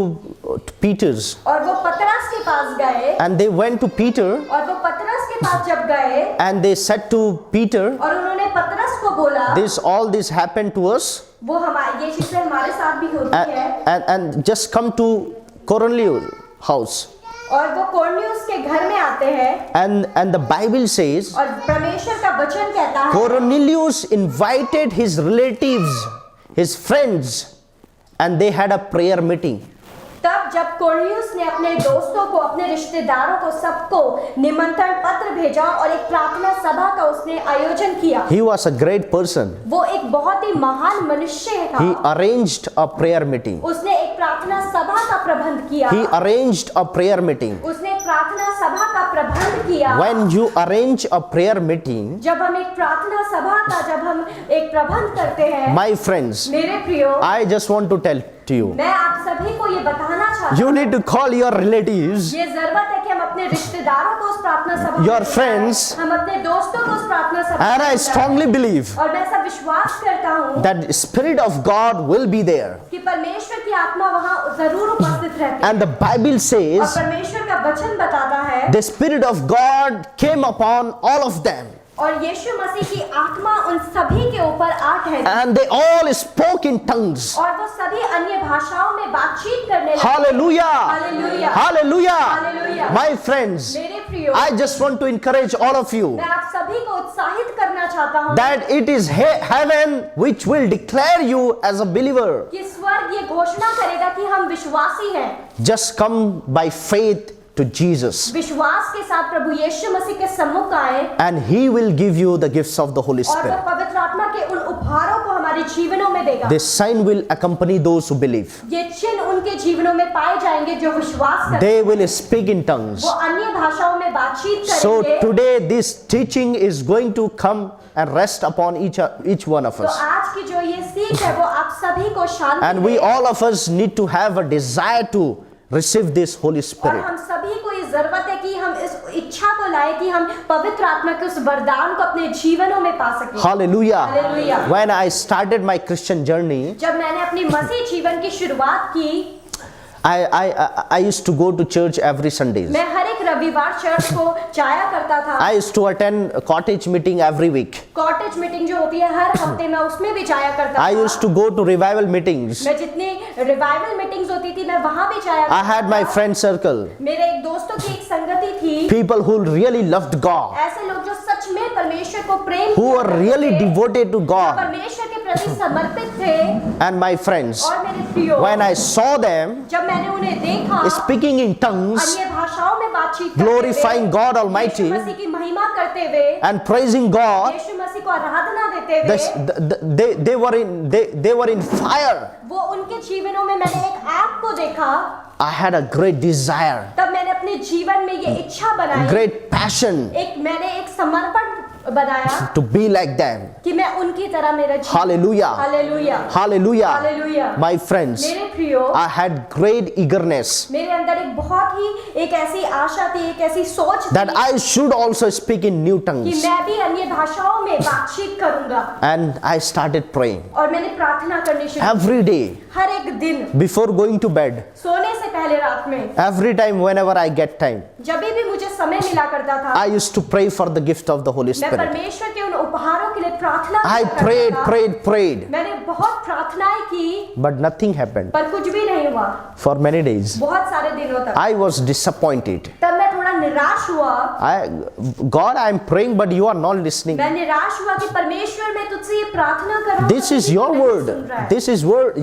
Peter's. और वो पतरस के पास गए, And they went to Peter और वो पतरस के पास जब गए and they said to Peter, और उन्होंने पतरस को बोला, all this happened to us. वो हमारे ये चीजें हमारे साथ भी होती है And just come to Cornelius' house. और वो कोर्नेलियुस के घर में आते हैं And the Bible says, और परमेश्वर का वचन कहता है, Cornelius invited his relatives, his friends, and they had a prayer meeting. तब जब कोर्नेलियुस ने अपने दोस्तों को, अपने रिश्तेदारों को, सबको निमंत्रण पत्र भेजा और एक प्रार्थना सभा का उसने आयोजन किया। He was a great person. वो एक बहुत ही महान मनुष्य था। He arranged a prayer meeting. उसने एक प्रार्थना सभा का प्रबंध किया। He arranged a prayer meeting. उसने एक प्रार्थना सभा का प्रबंध किया। When you arrange a prayer meeting, जब हम एक प्रार्थना सभा का जब हम एक प्रबंध करते हैं, my friends, मेरे प्रियो, I just want to tell to you, मैं आप सभी को ये बताना चाहता you हूँ, need to call your relatives, ये जरूरत है कि हम अपने रिश्तेदारों को उस प्रार्थना सभा में your बुलाएं, friends, हम अपने दोस्तों को उस प्रार्थना सभा and में I बुलाएं। strongly believe और मैं ऐसा विश्वास करता हूँ that the Spirit of God will be there. कि परमेश्वर की आत्मा वहाँ जरूर उपस्थित रहती है। And the Bible और says, परमेश्वर का वचन बताता है, the Spirit of God came upon all of them, और यीशु मसीह की आत्मा उन सभी के ऊपर आ ठहरी and they all spoke in tongues. और वो सभी अन्य भाषाओं में बातचीत करने लगे। Hallelujah! Hallelujah! Hallelujah! Hallelujah! My friends, मेरे प्रियो, I just want to encourage all of you मैं आप सभी को उत्साहित करना चाहता हूँ that it is heaven which will declare you as a believer. कि स्वर्ग ये घोषणा करेगा कि हम विश्वासी हैं। Just come by faith to Jesus, विश्वास के साथ प्रभु यीशु मसीह के सम्मुख आए and He will give you the gifts of the Holy और वह Spirit. पवित्र आत्मा के उन उपहारों को हमारे जीवनों में देगा। This sign will accompany those who believe. ये चिन्ह उनके जीवनों में पाए जाएंगे जो विश्वास करते They will speak in tongues. वो अन्य भाषाओं में बातचीत So करेंगे। today this teaching is going to come and rest upon each one of तो us. आज की जो ये सीख है वो आप सभी को शांति And we they. all of us need to have a desire to receive this Holy और Spirit. हम सभी को ये जरूरत है कि हम इस इच्छा को लाए कि हम पवित्र आत्मा के उस वरदान को अपने जीवनों में पा सकें। Hallelujah. Hallelujah. When I started my Christian journey, जब मैंने अपनी मसीह जीवन की शुरुआत की, I used to go to church every Sundays. मैं हर एक रविवार चर्च को जाया करता था। I used to attend a cottage meeting every week. Cottage meeting जो होती है हर हफ्ते में उसमें भी जाया करता I था। used to go to revival meetings. मैं जितनी रिवाइवल मीटिंग्स होती थी मैं वहां भी जाया I करता had my था। friend circle. मेरे एक दोस्तों की एक संगति थी, People who really loved God, ऐसे लोग जो सच में परमेश्वर को प्रेम who किया were करते really थे, devoted to जो God. परमेश्वर के प्रति समर्पित थे। And my friends, और मेरे प्रियो, when I saw them जब मैंने उन्हें देखा speaking in tongues, अन्य भाषाओं में बातचीत करते glorifying हुए, God Almighty यीशु मसीह की महिमा करते हुए, and praising God, यीशु मसीह को आराधना देते हुए, they were in fire. वो उनके जीवनों में मैंने एक आग को देखा। I had a great desire, तब मैंने अपने जीवन में ये इच्छा बनाई, great passion मैंने एक समर्पण बनाया to be like them. कि मैं उनकी तरह मेरा जीवन। Hallelujah. Hallelujah, Hallelujah. Hallelujah. My friends, मेरे प्रियो, I had great eagerness मेरे अंदर एक बहुत ही एक ऐसी आशा थी, एक ऐसी सोच that थी I should also speak in new कि tongues. मैं भी अन्य भाषाओं में बातचीत करूंगा। And I started praying और मैंने प्रार्थना करनी शुरू every day हर एक दिन before going to bed. सोने से पहले रात में Every time, whenever I get time, जब भी मुझे समय मिला करता था, I used to pray for the gift of the Holy मैं Spirit. परमेश्वर के उन उपहारों के लिए प्रार्थना I किया prayed, करता था। prayed. मैंने बहुत प्रार्थनाएं की But nothing happened पर कुछ भी नहीं हुआ for many days. बहुत सारे दिनों तक। I was disappointed. तब मैं थोड़ा निराश हुआ। God, I am praying, but you are not listening. मैं निराश हुआ कि परमेश्वर मैं तुझसे ये प्रार्थना कर रहा हूँ, This तू is नहीं your सुन word. रहा है। This is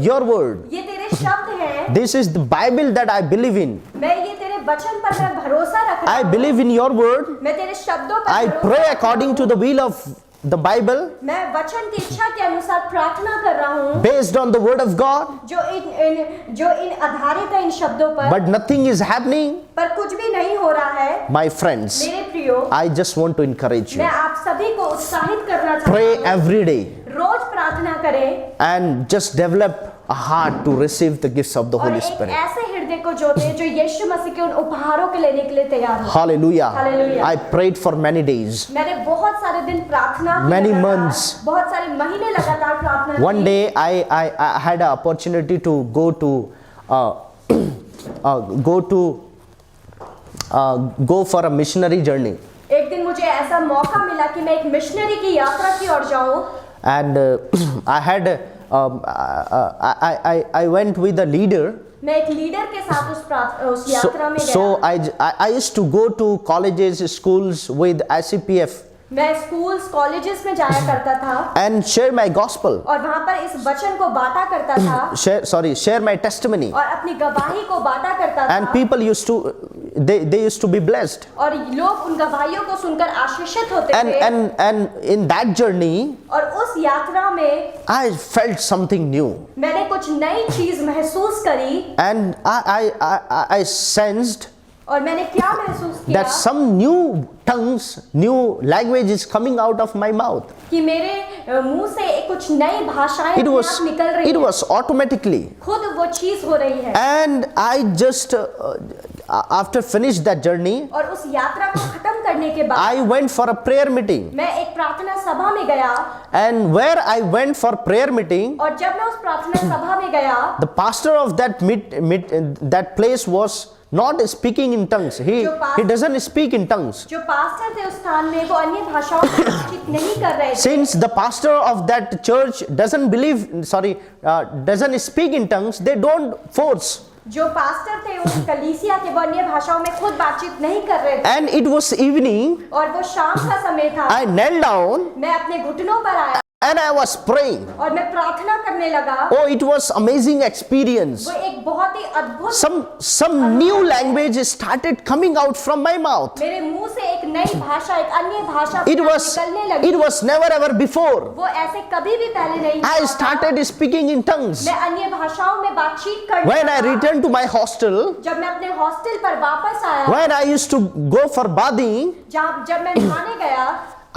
your word. ये तेरे शब्द हैं। This is the Bible that I believe in. मैं ये तेरे वचन पर मैं भरोसा रख रहा I हूँ। believe in your word. मैं तेरे शब्दों पर I भरोसा pray रख रहा according हूँ। to the will of the Bible, मैं वचन की इच्छा के अनुसार प्रार्थना कर रहा हूँ based on the word of God. जो इन आधारित है इन शब्दों पर। But nothing is happening. पर कुछ भी नहीं हो रहा है। My friends, मेरे प्रियो, I just want to encourage you. मैं आप सभी को उत्साहित करना Pray चाहता हूँ। every day रोज प्रार्थना करें and just develop a heart to receive the gifts of the और Holy एक Spirit. ऐसे हृदय को जोते जो यीशु मसीह के उन उपहारों के लेने के लिए तैयार हो। Hallelujah. Hallelujah. I prayed for many days. मैंने बहुत सारे दिन प्रार्थना की Many लगातार, months. बहुत सारे महीने लगातार प्रार्थना One की। day I had an opportunity to go for a missionary journey. एक दिन मुझे ऐसा मौका मिला कि मैं एक मिशनरी की यात्रा की ओर जाऊं। And I went with a leader. मैं एक लीडर के साथ उस यात्रा में So गया। I used to go to colleges, schools with ICPF मैं स्कूल्स कॉलेजेस में जाया करता था and share my gospel. और वहां पर इस वचन को बांटा करता था Share my testimony. और अपनी गवाही को बांटा करता And था people used to be blessed. और लोग उन गवाहियों को सुनकर आशीषित होते थे। And in that journey, और उस यात्रा में I felt something new. मैंने कुछ नई चीज महसूस करी And I sensed और मैंने क्या महसूस किया that some new tongues, new language is coming out of my mouth. कि मेरे मुंह से कुछ नई भाषाएं It अपने आप निकल रही it हैं। was automatically. खुद वो चीज हो रही है। And I just after finished that journey, और उस यात्रा को खत्म करने के बाद I went for a prayer meeting. मैं एक प्रार्थना सभा में गया And where I went for prayer meeting, और जब मैं उस प्रार्थना सभा में गया the pastor of that place was not speaking in tongues. He doesn't speak in tongues. जो पास्टर थे उस स्थान में वो अन्य भाषाओं में बातचीत नहीं कर रहे थे। Since the pastor of that church doesn't speak in tongues, they don't force. जो पास्टर थे उस कलीसिया के वो अन्य भाषाओं में खुद बातचीत नहीं कर रहे थे And it was evening. और वो शाम का समय था। I knelt down मैं अपने घुटनों पर आया and I was praying. और मैं प्रार्थना करने लगा। Oh, it was amazing experience. वो एक बहुत ही अद्भुत, Some new language started coming out from my mouth. मेरे मुंह से एक नई भाषा, एक अन्य भाषा It निकलने लगी। was never ever before. वो ऐसे कभी भी पहले नहीं हुआ I था। started speaking in tongues. मैं अन्य भाषाओं में बातचीत करने When I लगा। returned to my hostel, जब मैं अपने हॉस्टल पर वापस आया, when I used to go for bathing, जब मैं नहाने गया,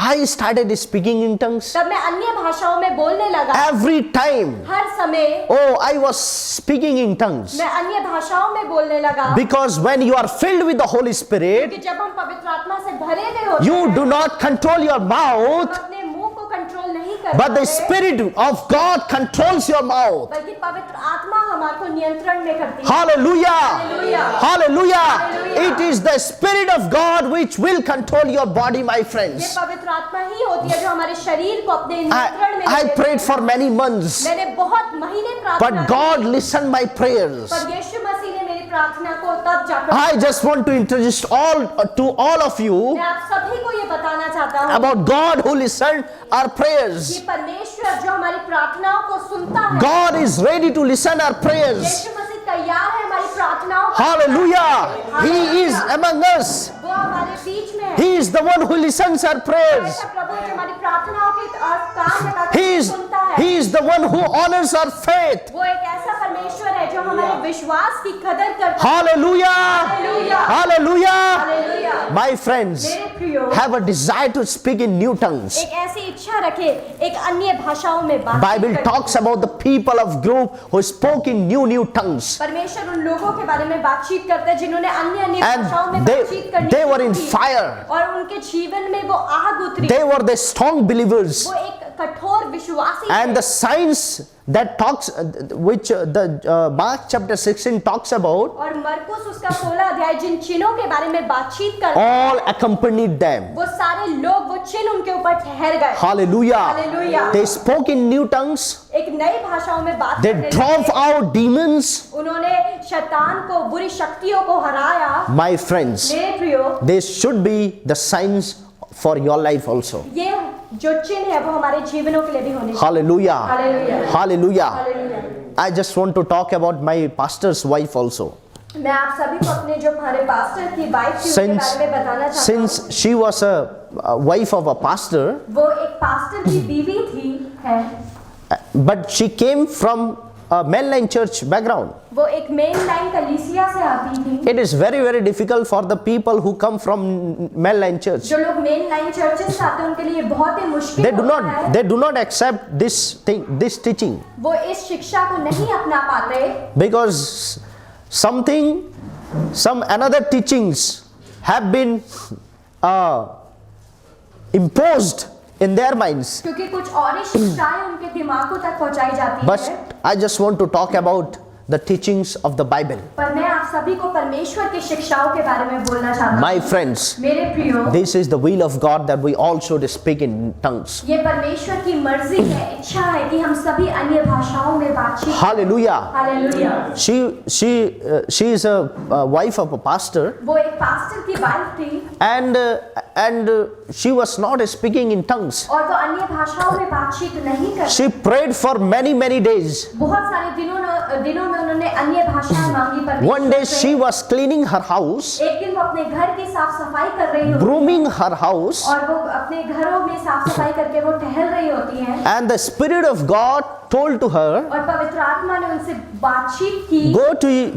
I started speaking in tongues. तब मैं अन्य भाषाओं में बोलने लगा। Every time, हर समय oh, I was speaking in tongues. मैं अन्य भाषाओं में बोलने लगा। Because when you are filled with the Holy Spirit, क्योंकि जब हम पवित्र आत्मा से भरे हुए होते you हैं, do not control your हम mouth, अपने मुंह को कंट्रोल नहीं कर but the पाते, Spirit of God controls your mouth. बल्कि पवित्र आत्मा हमारे नियंत्रण में करती है। Hallelujah! Hallelujah! Hallelujah! Hallelujah! It is the Spirit of God which will control your body, my ये friends. पवित्र आत्मा ही होती है जो हमारे शरीर को अपने नियंत्रण में I लेती prayed है। for many months, मैंने बहुत महीने प्रार्थना but God listened my prayers. पर यीशु मसीह ने मेरी प्रार्थना को तब जाकर, I just want to introduce to all of you मैं आप सभी को ये बताना चाहता हूँ about God who listened our prayers. कि परमेश्वर जो हमारी प्रार्थनाओं को सुनता है, God is ready to listen our prayers. यीशु मसीह तैयार है हमारी प्रार्थनाओं को। Hallelujah! He is among us. वो हमारे बीच में है। He is the one who listens our prayers. ऐसा प्रभु जो हमारी प्रार्थनाओं के कान लगाकर He सुनता है। is the one who honors our faith. वो एक ऐसा परमेश्वर है जो हमारे विश्वास की कदर करता है। Hallelujah! Hallelujah! Hallelujah! Hallelujah. My friends, मेरे प्रियो, have a desire to speak in new tongues. एक ऐसी इच्छा रखे एक अन्य भाषाओं में बात Bible talks about the people of group who spoke in new tongues. परमेश्वर उन लोगों के बारे में बातचीत करते हैं जिन्होंने अन्य अन्य भाषाओं में And बातचीत करनी they were in शुरू की। fire. और उनके जीवन में वो आग उतरी। They were the strong believers. वो एक कठोर विश्वासी And थे। the signs that talks, which the Mark chapter 16 talks about, और मरकुस उसका 16 अध्याय जिन चिन्हों के बारे में बातचीत करता है, all accompanied them. वो सारे लोग वो चिन्ह उनके ऊपर ठहर गए। Hallelujah! Hallelujah! They spoke in new tongues. एक नई भाषाओं में बात They करने drove लगे। out demons. उन्होंने शैतान को, बुरी शक्तियों को हराया। My friends, मेरे प्रियो, they should be the signs for your life also. ये जो चिन्ह है वो हमारे जीवनों के लिए भी होने चाहिए। Hallelujah! Hallelujah! Hallelujah! Hallelujah. I just want to talk about my pastor's wife also. मैं आप सभी को अपने जो हमारे पास्टर की वाइफ थी उसके Since, बारे में बताना चाहता हूँ। since she was a wife of a pastor, वो एक पास्टर की बीवी थी है, but she came from a mainline church background. वो एक मेन लाइन कलीसिया से आती थी। It is very, very difficult for the people who come from mainline church. जो लोग मेन लाइन चर्चेस से आते हैं उनके लिए बहुत ही मुश्किल होता है। They do not accept this thing, this teaching, वो इस शिक्षा को नहीं अपना पाते because some another teachings have been imposed in their minds. क्योंकि कुछ और ही शिक्षाएं उनके दिमागों तक पहुंचाई जाती But है। I just want to talk about the teachings of the Bible. पर मैं आप सभी को परमेश्वर की शिक्षाओं के बारे में बोलना चाहता हूँ। My friends, मेरे प्रियो, this is the will of God that we all should speak in tongues. ये परमेश्वर की मर्जी है, इच्छा है कि हम सभी अन्य भाषाओं में बातचीत। Hallelujah! Hallelujah. She is a wife of a pastor, वो एक पास्टर की वाइफ थी and she was not speaking in tongues. और वो अन्य भाषाओं में बातचीत नहीं कर। She prayed for many days. बहुत सारे दिनों में उन्होंने अन्य भाषाएं मांगी परमेश्वर One day से। she was cleaning her house, एक दिन वो अपने घर की साफ सफाई कर रही होती brooming her house, और वो अपने घरों में साफ सफाई करके वो टहल रही होती हैं and the Spirit of God told to her, और पवित्र आत्मा ने उनसे बातचीत की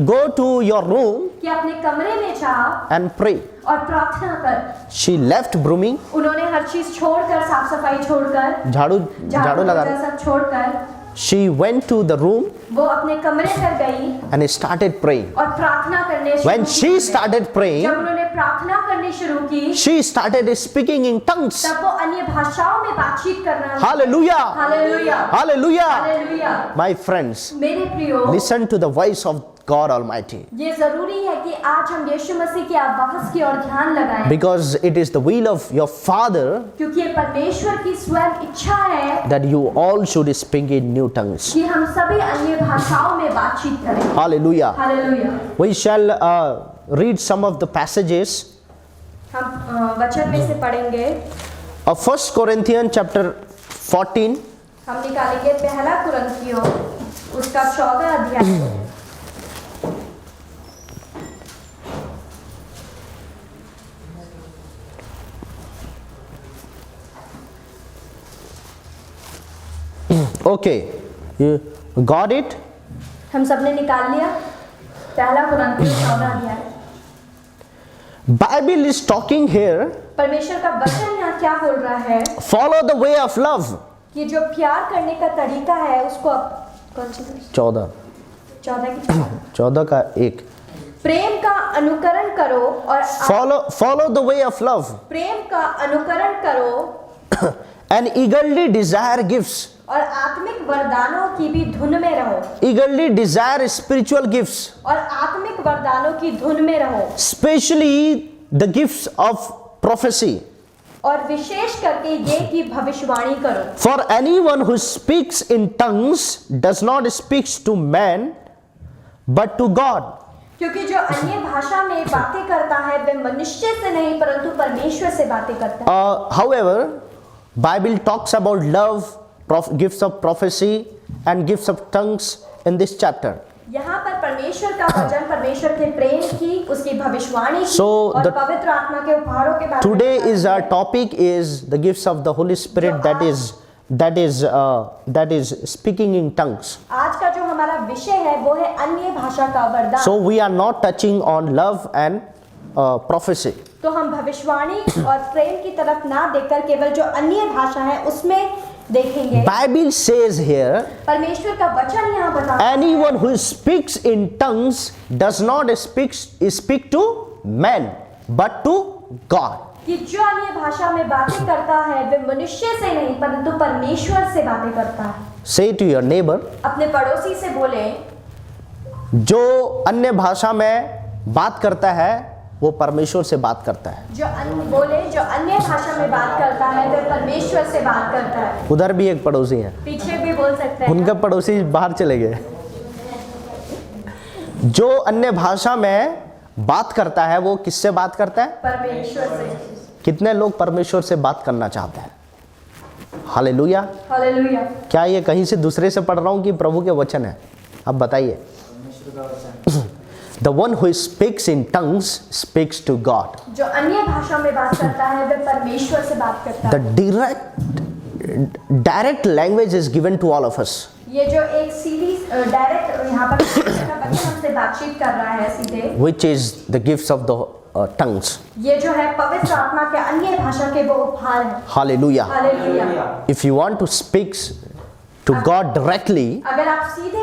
go to your room कि अपने कमरे में जा and pray. और प्रार्थना कर। She left brooming, उन्होंने हर चीज छोड़कर, साफ सफाई छोड़कर, झाड़ू लगा, सब छोड़कर she went to the room वो अपने कमरे पर गई and started praying. और प्रार्थना करने शुरू When की। she started praying, जब उन्होंने प्रार्थना करनी शुरू की she started speaking in tongues. तब वो अन्य भाषाओं में बातचीत करना। Hallelujah! Hallelujah. Hallelujah! Hallelujah. My friends, मेरे प्रियो, listen to the voice of God Almighty, ये जरूरी है कि आज हम यीशु मसीह की आवाज की ओर ध्यान लगाएं because it is the will of your Father क्योंकि ये परमेश्वर की स्वयं इच्छा है that you all should speak in new tongues. कि हम सभी अन्य भाषाओं में बातचीत करें। Hallelujah! Hallelujah. We shall read some of the passages हम वचन में से पढ़ेंगे। of 1 Corinthians chapter 14 हम निकालेंगे पहला कुरिन्थियों उसका 14 अध्याय। Okay, you got it? हम सबने निकाल लिया पहला कुरिन्थियों 14 अध्याय। Bible is talking here, परमेश्वर का वचन यहाँ क्या बोल रहा है follow the way of love. कि जो प्यार करने का तरीका है उसको कौन सी 14 का 1 प्रेम का अनुकरण करो और follow the way of love प्रेम का अनुकरण करो and eagerly desire gifts. और आत्मिक वरदानों की भी धुन में रहो। Eagerly desire spiritual gifts, और आत्मिक वरदानों की धुन में रहो, especially the gifts of prophecy. और विशेष करके ये कि भविष्यवाणी करो। For anyone who speaks in tongues does not speak to man but to God. क्योंकि जो अन्य भाषा में बातें करता है वह मनुष्य से नहीं परंतु परमेश्वर से बातें करता है। However, Bible talks about love, gifts of prophecy and gifts of tongues in this chapter. यहाँ पर परमेश्वर का वचन परमेश्वर के प्रेम की उसकी भविष्यवाणी की So और the- पवित्र आत्मा के उपहारों के बारे में Today is our topic is the gifts of the Holy Spirit, that is speaking in tongues. आज का जो हमारा विषय है वो है अन्य भाषा का वरदान। So we are not touching on love and prophecy. तो हम भविष्यवाणी और प्रेम की तरफ ना देखकर केवल जो अन्य भाषा है उसमें देखेंगे। Bible says here, परमेश्वर का वचन यहाँ बताता है anyone who speaks in tongues does not speak to man but to God. कि जो अन्य भाषा में बातें करता है वे मनुष्य से नहीं परंतु परमेश्वर से बातें करता है। Say to your neighbor, अपने पड़ोसी से बोले जो अन्य भाषा में बात करता है वो परमेश्वर से बात करता है। जो अन्य भाषा में बात करता है वह परमेश्वर से बात करता है। उधर भी एक पड़ोसी है, पीछे भी बोल सकते हैं। उनके पड़ोसी बाहर चले गए। जो अन्य भाषा में बात करता है वो किससे बात करता है? परमेश्वर से। कितने लोग परमेश्वर से बात करना चाहते हैं? हालेलुया। हालेलुया। क्या ये कहीं से दूसरे से पढ़ रहा हूं कि प्रभु के वचन है? अब बताइए। The one who speaks in tongues speaks to God. जो अन्य भाषा में बात करता है वह परमेश्वर से बात करता है। The direct language is given to all of us. ये जो एक सीधी डायरेक्ट यहाँ पर का बच्चा हमसे बातचीत कर रहा है सीधे, Which is the gifts of the tongues. ये जो है पवित्र आत्मा के अन्य भाषा के वो उपहार है। Hallelujah. Hallelujah. If you want to speak to God directly, अगर आप सीधे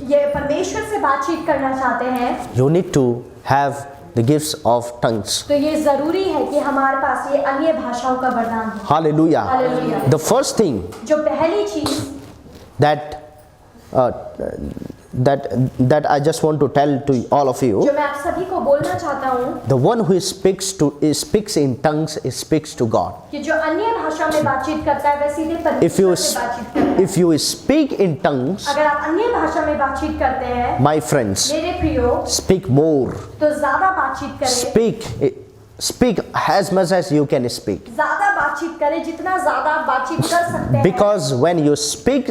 ये परमेश्वर से बातचीत करना चाहते हैं you need to have the gifts of tongues. तो ये जरूरी है कि हमारे पास ये अन्य भाषाओं का वरदान है। Hallelujah. Hallelujah. The first thing जो पहली चीज that I just want to tell to all of you, जो मैं आप सभी को बोलना चाहता हूँ the one who speaks in tongues speaks to God. कि जो अन्य भाषा में बातचीत करता है वह सीधे परमेश्वर से बातचीत करता है। If you speak in tongues, अगर आप अन्य भाषा में बातचीत करते हैं my friends, मेरे प्रियो speak more. तो ज्यादा बातचीत करें। Speak as much as you can speak. ज्यादा बातचीत करें जितना ज्यादा बातचीत कर सकते हैं। Because when you speak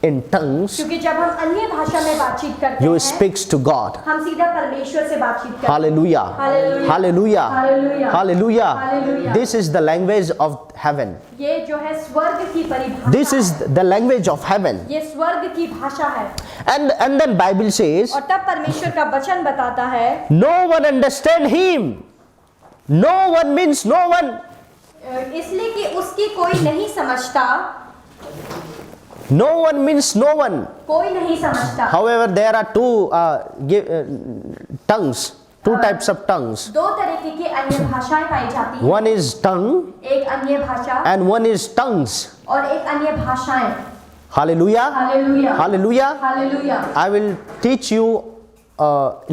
in tongues, क्योंकि जब हम अन्य भाषा में बातचीत करते you हैं speak to God. हम सीधा परमेश्वर से बातचीत करते हैं। Hallelujah. Hallelujah. Hallelujah. Hallelujah. Hallelujah. Hallelujah. This is the language of heaven. ये जो है स्वर्ग की परिभाषा This is the language of heaven. ये स्वर्ग की भाषा है। And then Bible says, और तब परमेश्वर का वचन बताता है no one understand him. No one means no one. इसलिए कि उसकी कोई नहीं समझता। No one means no one. कोई नहीं समझता। However, there are two tongues, two types of tongues. दो तरीके की अन्य भाषाएं पाई जाती हैं। One is tongue एक अन्य भाषा and one is tongues. और एक अन्य भाषाएं। Hallelujah. Hallelujah. Hallelujah. Hallelujah. I will teach you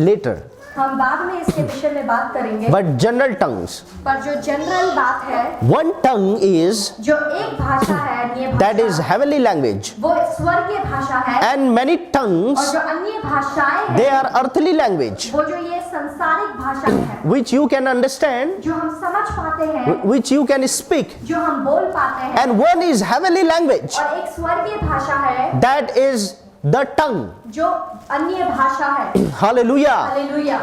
later. हम बाद में इसके विषय में बात करेंगे। But general tongues. पर जो जनरल बात है One tongue is जो एक भाषा है अन्य that is भाषा heavenly language. वो स्वर्गीय भाषा है। And many और tongues, जो अन्य भाषाएं they हैं are earthly language. वो जो ये संसारिक भाषा है which you can understand, जो हम समझ पाते हैं, which you can speak, जो हम बोल पाते हैं, and one is heavenly language, और एक स्वर्गीय भाषा है that is the tongue. जो अन्य भाषा है। Hallelujah. Hallelujah.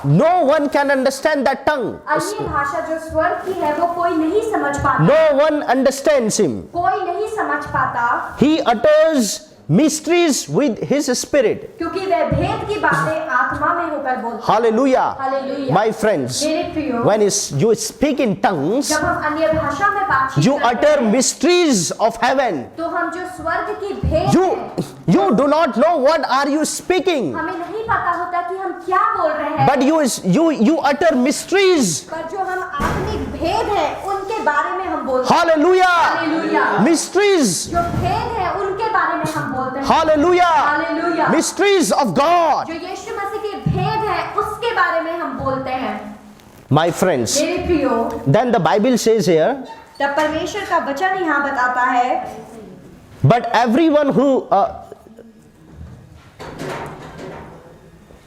No one can understand that tongue. अन्य भाषा जो स्वर्ग की है वो कोई नहीं समझ पाता, No one understands him. कोई नहीं समझ पाता, He utters mysteries with his spirit. क्योंकि वह भेद की बातें आत्मा में होकर बोलता है। Hallelujah. हालेलुया। My friends, मेरे प्रियो, when you speak in tongues, जब हम अन्य भाषा में बातचीत you करते utter हैं, mysteries of heaven. तो हम जो स्वर्ग की भेद है, You do not know what are you speaking, हमें नहीं पता होता कि हम क्या बोल रहे हैं, but you utter mysteries. पर जो हम आत्मिक भेद है उनके बारे में हम बोलते हैं। Hallelujah. हालेलुया। Mysteries. जो भेद है उनके बारे में हम बोलते हैं। Hallelujah. Hallelujah. Mysteries of God. जो यीशु मसीह के भेद है उसके बारे में हम बोलते हैं। My friends, मेरे प्रियो, then the Bible says here, तब परमेश्वर का वचन यहाँ बताता है, but everyone who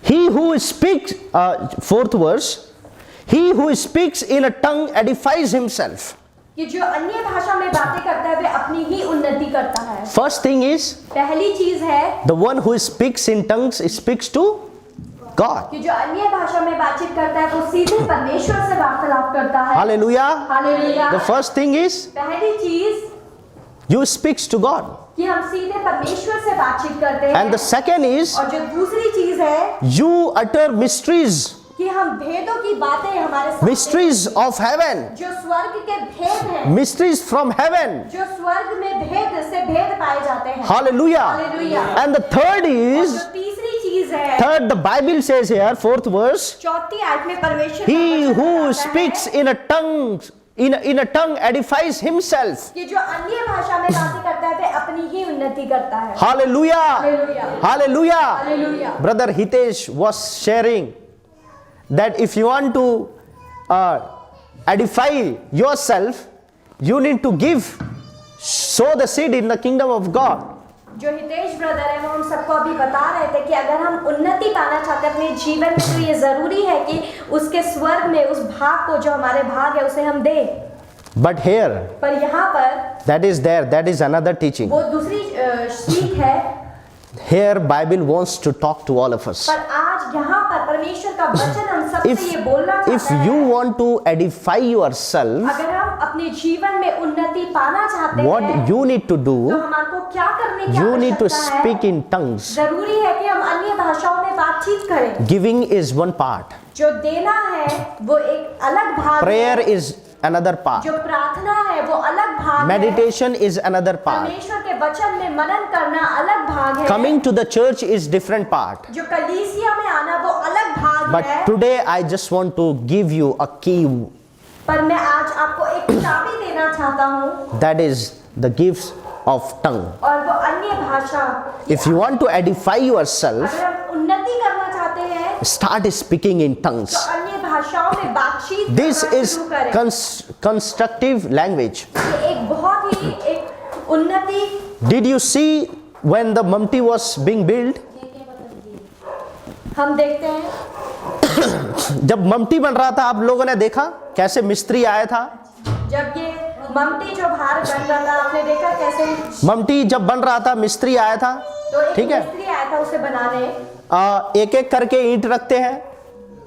he who speaks, fourth verse, he who speaks in a tongue edifies himself. कि जो अन्य भाषा में बातें करता है वह अपनी ही उन्नति करता है। First thing is, पहली चीज है the one who speaks in tongues speaks to God. कि जो अन्य भाषा में बातचीत करता है वो सीधे परमेश्वर से वार्तालाप करता है। Hallelujah. Hallelujah. The first thing is, पहली चीज you speaks to God. कि हम सीधे परमेश्वर से बातचीत करते हैं। And the second is, और जो दूसरी चीज है you utter mysteries, कि हम भेदों की बातें हमारे सामने, mysteries of heaven, जो स्वर्ग के भेद हैं, mysteries from heaven. जो स्वर्ग में भेद से भेद पाए जाते हैं। Hallelujah. Hallelujah. And the third और is, जो तीसरी चीज है, third, the Bible says here, fourth verse, चौथी आयत में परमेश्वर का he वचन who बताता speaks है in a tongue, in a tongue edifies himself. कि जो अन्य भाषा में बातें करता है वह अपनी ही उन्नति करता है। Hallelujah. Hallelujah. Hallelujah. Hallelujah. Brother Hitesh was sharing that if you want to edify yourself, you need to sow the seed in the kingdom of God. जो हितेश ब्रदर है वो हम सबको अभी बता रहे थे कि अगर हम उन्नति पाना चाहते हैं अपने जीवन में तो ये जरूरी है कि उसके स्वर्ग में उस भाग को जो हमारे भाग है उसे हम दें। But here, पर यहाँ पर that is another teaching. वो दूसरी सीख है। Here Bible wants to talk to all of us. पर आज यहाँ पर परमेश्वर का वचन हम सबसे ये बोलना If चाहता you है, want to edify yourself, अगर हम अपने जीवन में उन्नति पाना चाहते what हैं you need to तो do, हमारे को क्या करने की you need to आवश्यकता speak है? in tongues. जरूरी है कि हम अन्य भाषाओं में बातचीत करें। Giving is one part, जो देना है वो एक अलग भाग prayer है, is another part, जो प्रार्थना है वो अलग भाग है, meditation is another part, परमेश्वर के वचन में मनन करना अलग भाग है, coming to the church is different part. जो कलीसिया में आना वो अलग भाग But है। today I just want to give you a key, पर मैं आज आपको एक चाबी देना चाहता हूँ that is the gifts of tongue. और वो अन्य भाषा। If you want to edify yourself, अगर हम उन्नति करना चाहते हैं start speaking in तो tongues. अन्य भाषाओं में बातचीत This करना is शुरू करें। constructive language. ये एक बहुत ही एक उन्नति। Did you see when the Mamti was being built? हम देखते हैं जब ममटी बन रहा था, आप लोगों ने देखा कैसे मिस्त्री आया था? जब ये ममटी जो बाहर बन रहा था आपने देखा कैसे ममटी जब बन रहा था, मिस्त्री आया था, तो एक ठीक है? मिस्त्री आया था उसे बनाने। एक एक करके ईंट रखते हैं,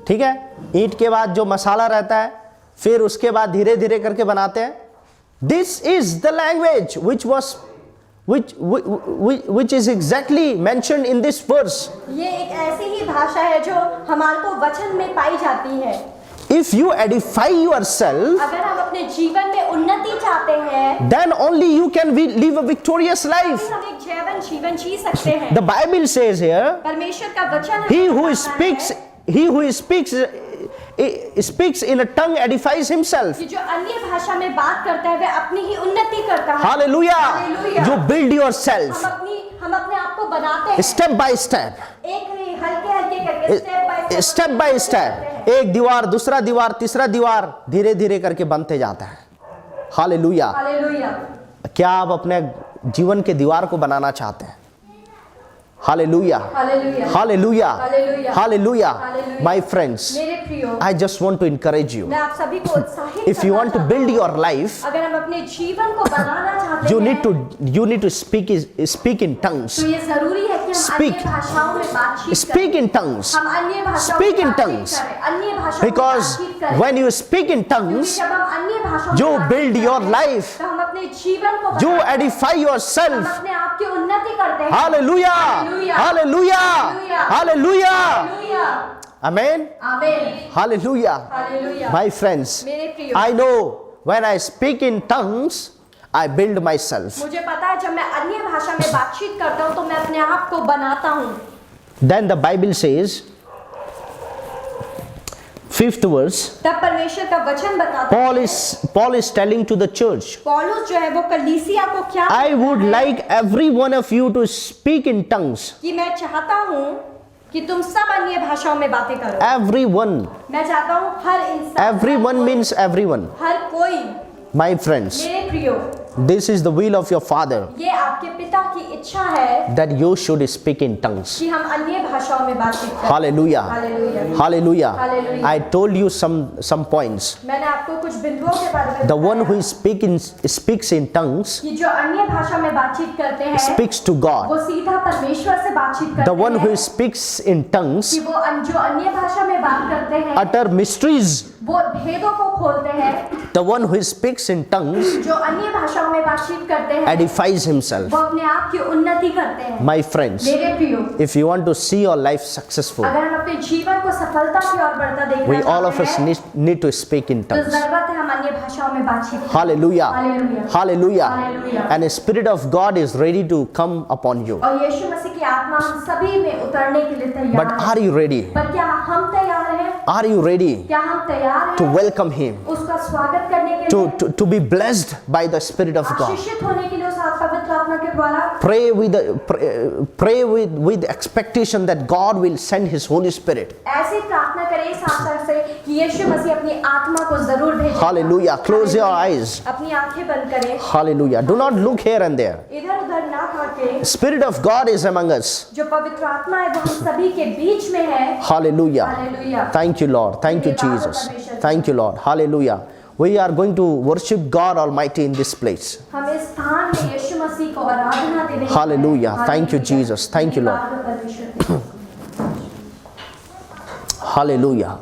ठीक है? ईंट के बाद जो मसाला रहता है, फिर उसके बाद धीरे धीरे करके बनाते हैं। This is the language which is exactly mentioned in this verse. ये एक ऐसी ही भाषा है जो हमारे को वचन में पाई जाती है। If you edify yourself, अगर हम अपने जीवन में उन्नति चाहते हैं then only you can live a victorious life. तो हम एक जैवन जीवन जी सकते हैं। The Bible says here, परमेश्वर का वचन हमें he who बताता है speaks in a tongue edifies himself. कि जो अन्य भाषा में बात करता है वह अपनी ही उन्नति करता है। Hallelujah. Hallelujah. You build yourself हम अपने आप को बनाते हैं step by step. एक हल्के हल्के करके स्टेप बाय स्टेप, एक दीवार, दूसरा दीवार, तीसरा दीवार, धीरे धीरे करके बनते जाता है। हालेलुया। हालेलुया। क्या आप अपने जीवन के दीवार को बनाना चाहते हैं? Hallelujah. Hallelujah. Hallelujah. Hallelujah. Hallelujah. Hallelujah. My friends, मेरे प्रियो, I just want to encourage you. मैं आप सभी को उत्साहित If you करना want to चाहता build हूं, your life, अगर हम अपने जीवन को बनाना चाहते you हैं, need to speak in tongues. तो ये जरूरी है कि हम Speak. अन्य भाषाओं में बातचीत Speak करें। in tongues. हम अन्य भाषाओं Speak में in बातचीत tongues. करें, अन्य भाषाओं में Because बातचीत करें। when you speak in क्योंकि tongues, जब हम अन्य भाषाओं में you बातचीत build your करते हैं, life. तो हम अपने जीवन को you बनाते हैं। edify हम yourself. अपने आप की उन्नति करते हैं। Hallelujah. Hallelujah. Hallelujah. Hallelujah. Hallelujah. Hallelujah. Amen. आमीन। Hallelujah. हालेलुया। My friends, मेरे प्रियो, I know when I speak in tongues, I build myself. मुझे पता है जब मैं अन्य भाषा में बातचीत करता हूँ तो मैं अपने आप को बनाता हूँ। Then the Bible says, 5th verse, तब परमेश्वर का वचन बताता है, Paul is telling to the church, पौलुस जो है वो कलीसिया को क्या I कहता would है like every one of you to speak in tongues. कि मैं चाहता हूँ कि तुम सब अन्य भाषाओं में बातें करो। Everyone. मैं चाहता हूँ हर इंसान, Everyone means everyone. हर कोई। My friends, मेरे प्रियो, this is the will of your Father, ये आपके पिता की इच्छा है that you should speak in tongues. कि हम अन्य भाषाओं में बातचीत करें। Hallelujah. Hallelujah. Hallelujah. Hallelujah. I told you some points. मैंने आपको कुछ बिंदुओं के बारे में The one बताया who speaks in tongues कि जो अन्य भाषा में बातचीत करते हैं speaks to वो God. सीधा परमेश्वर से बातचीत करते The one who हैं speaks in tongues कि वो जो अन्य भाषा में बात करते हैं utter mysteries. वो भेदों को खोलते हैं। The one who speaks in tongues जो अन्य भाषाओं में बातचीत करते हैं edifies himself. वो अपने आप की उन्नति करते हैं। My friends, मेरे प्रियो, if you want to see your life successful, अगर हम अपने जीवन को सफलता की ओर बढ़ता देखना we all of चाहते us हैं need to speak in तो tongues. जरूरत है हम अन्य भाषाओं में बातचीत करें। Hallelujah. Hallelujah. Hallelujah. Hallelujah. And the Spirit of God is ready to come upon you. और यीशु मसीह की आत्मा हम सभी में उतरने के लिए तैयार But है। are you ready? पर क्या हम तैयार हैं? Are you ready क्या हम तैयार to हैं welcome Him? उसका स्वागत करने के लिए, To be blessed by the Spirit of God? आशीषित होने के लिए उस पवित्र आत्मा के द्वारा? Pray with expectation that God will send His Holy Spirit. ऐसी प्रार्थना करें इस आशा से कि यीशु मसीह अपनी आत्मा को जरूर भेजेगा। Hallelujah. Close your eyes. अपनी आंखें बंद करें, Hallelujah. Do not look here and there. इधर उधर ना ताकें। Spirit of God is among us. जो पवित्र आत्मा है वो हम सभी के बीच में है। Hallelujah. Hallelujah. Thank you, Lord. Thank you, Jesus. Thank you, Lord. Hallelujah. We are going to worship God Almighty in this place. हम इस स्थान में यीशु मसीह को आराधना देने Hallelujah. Thank you, Jesus. Thank you, Lord. धन्यवाद हो परमेश्वर। Hallelujah.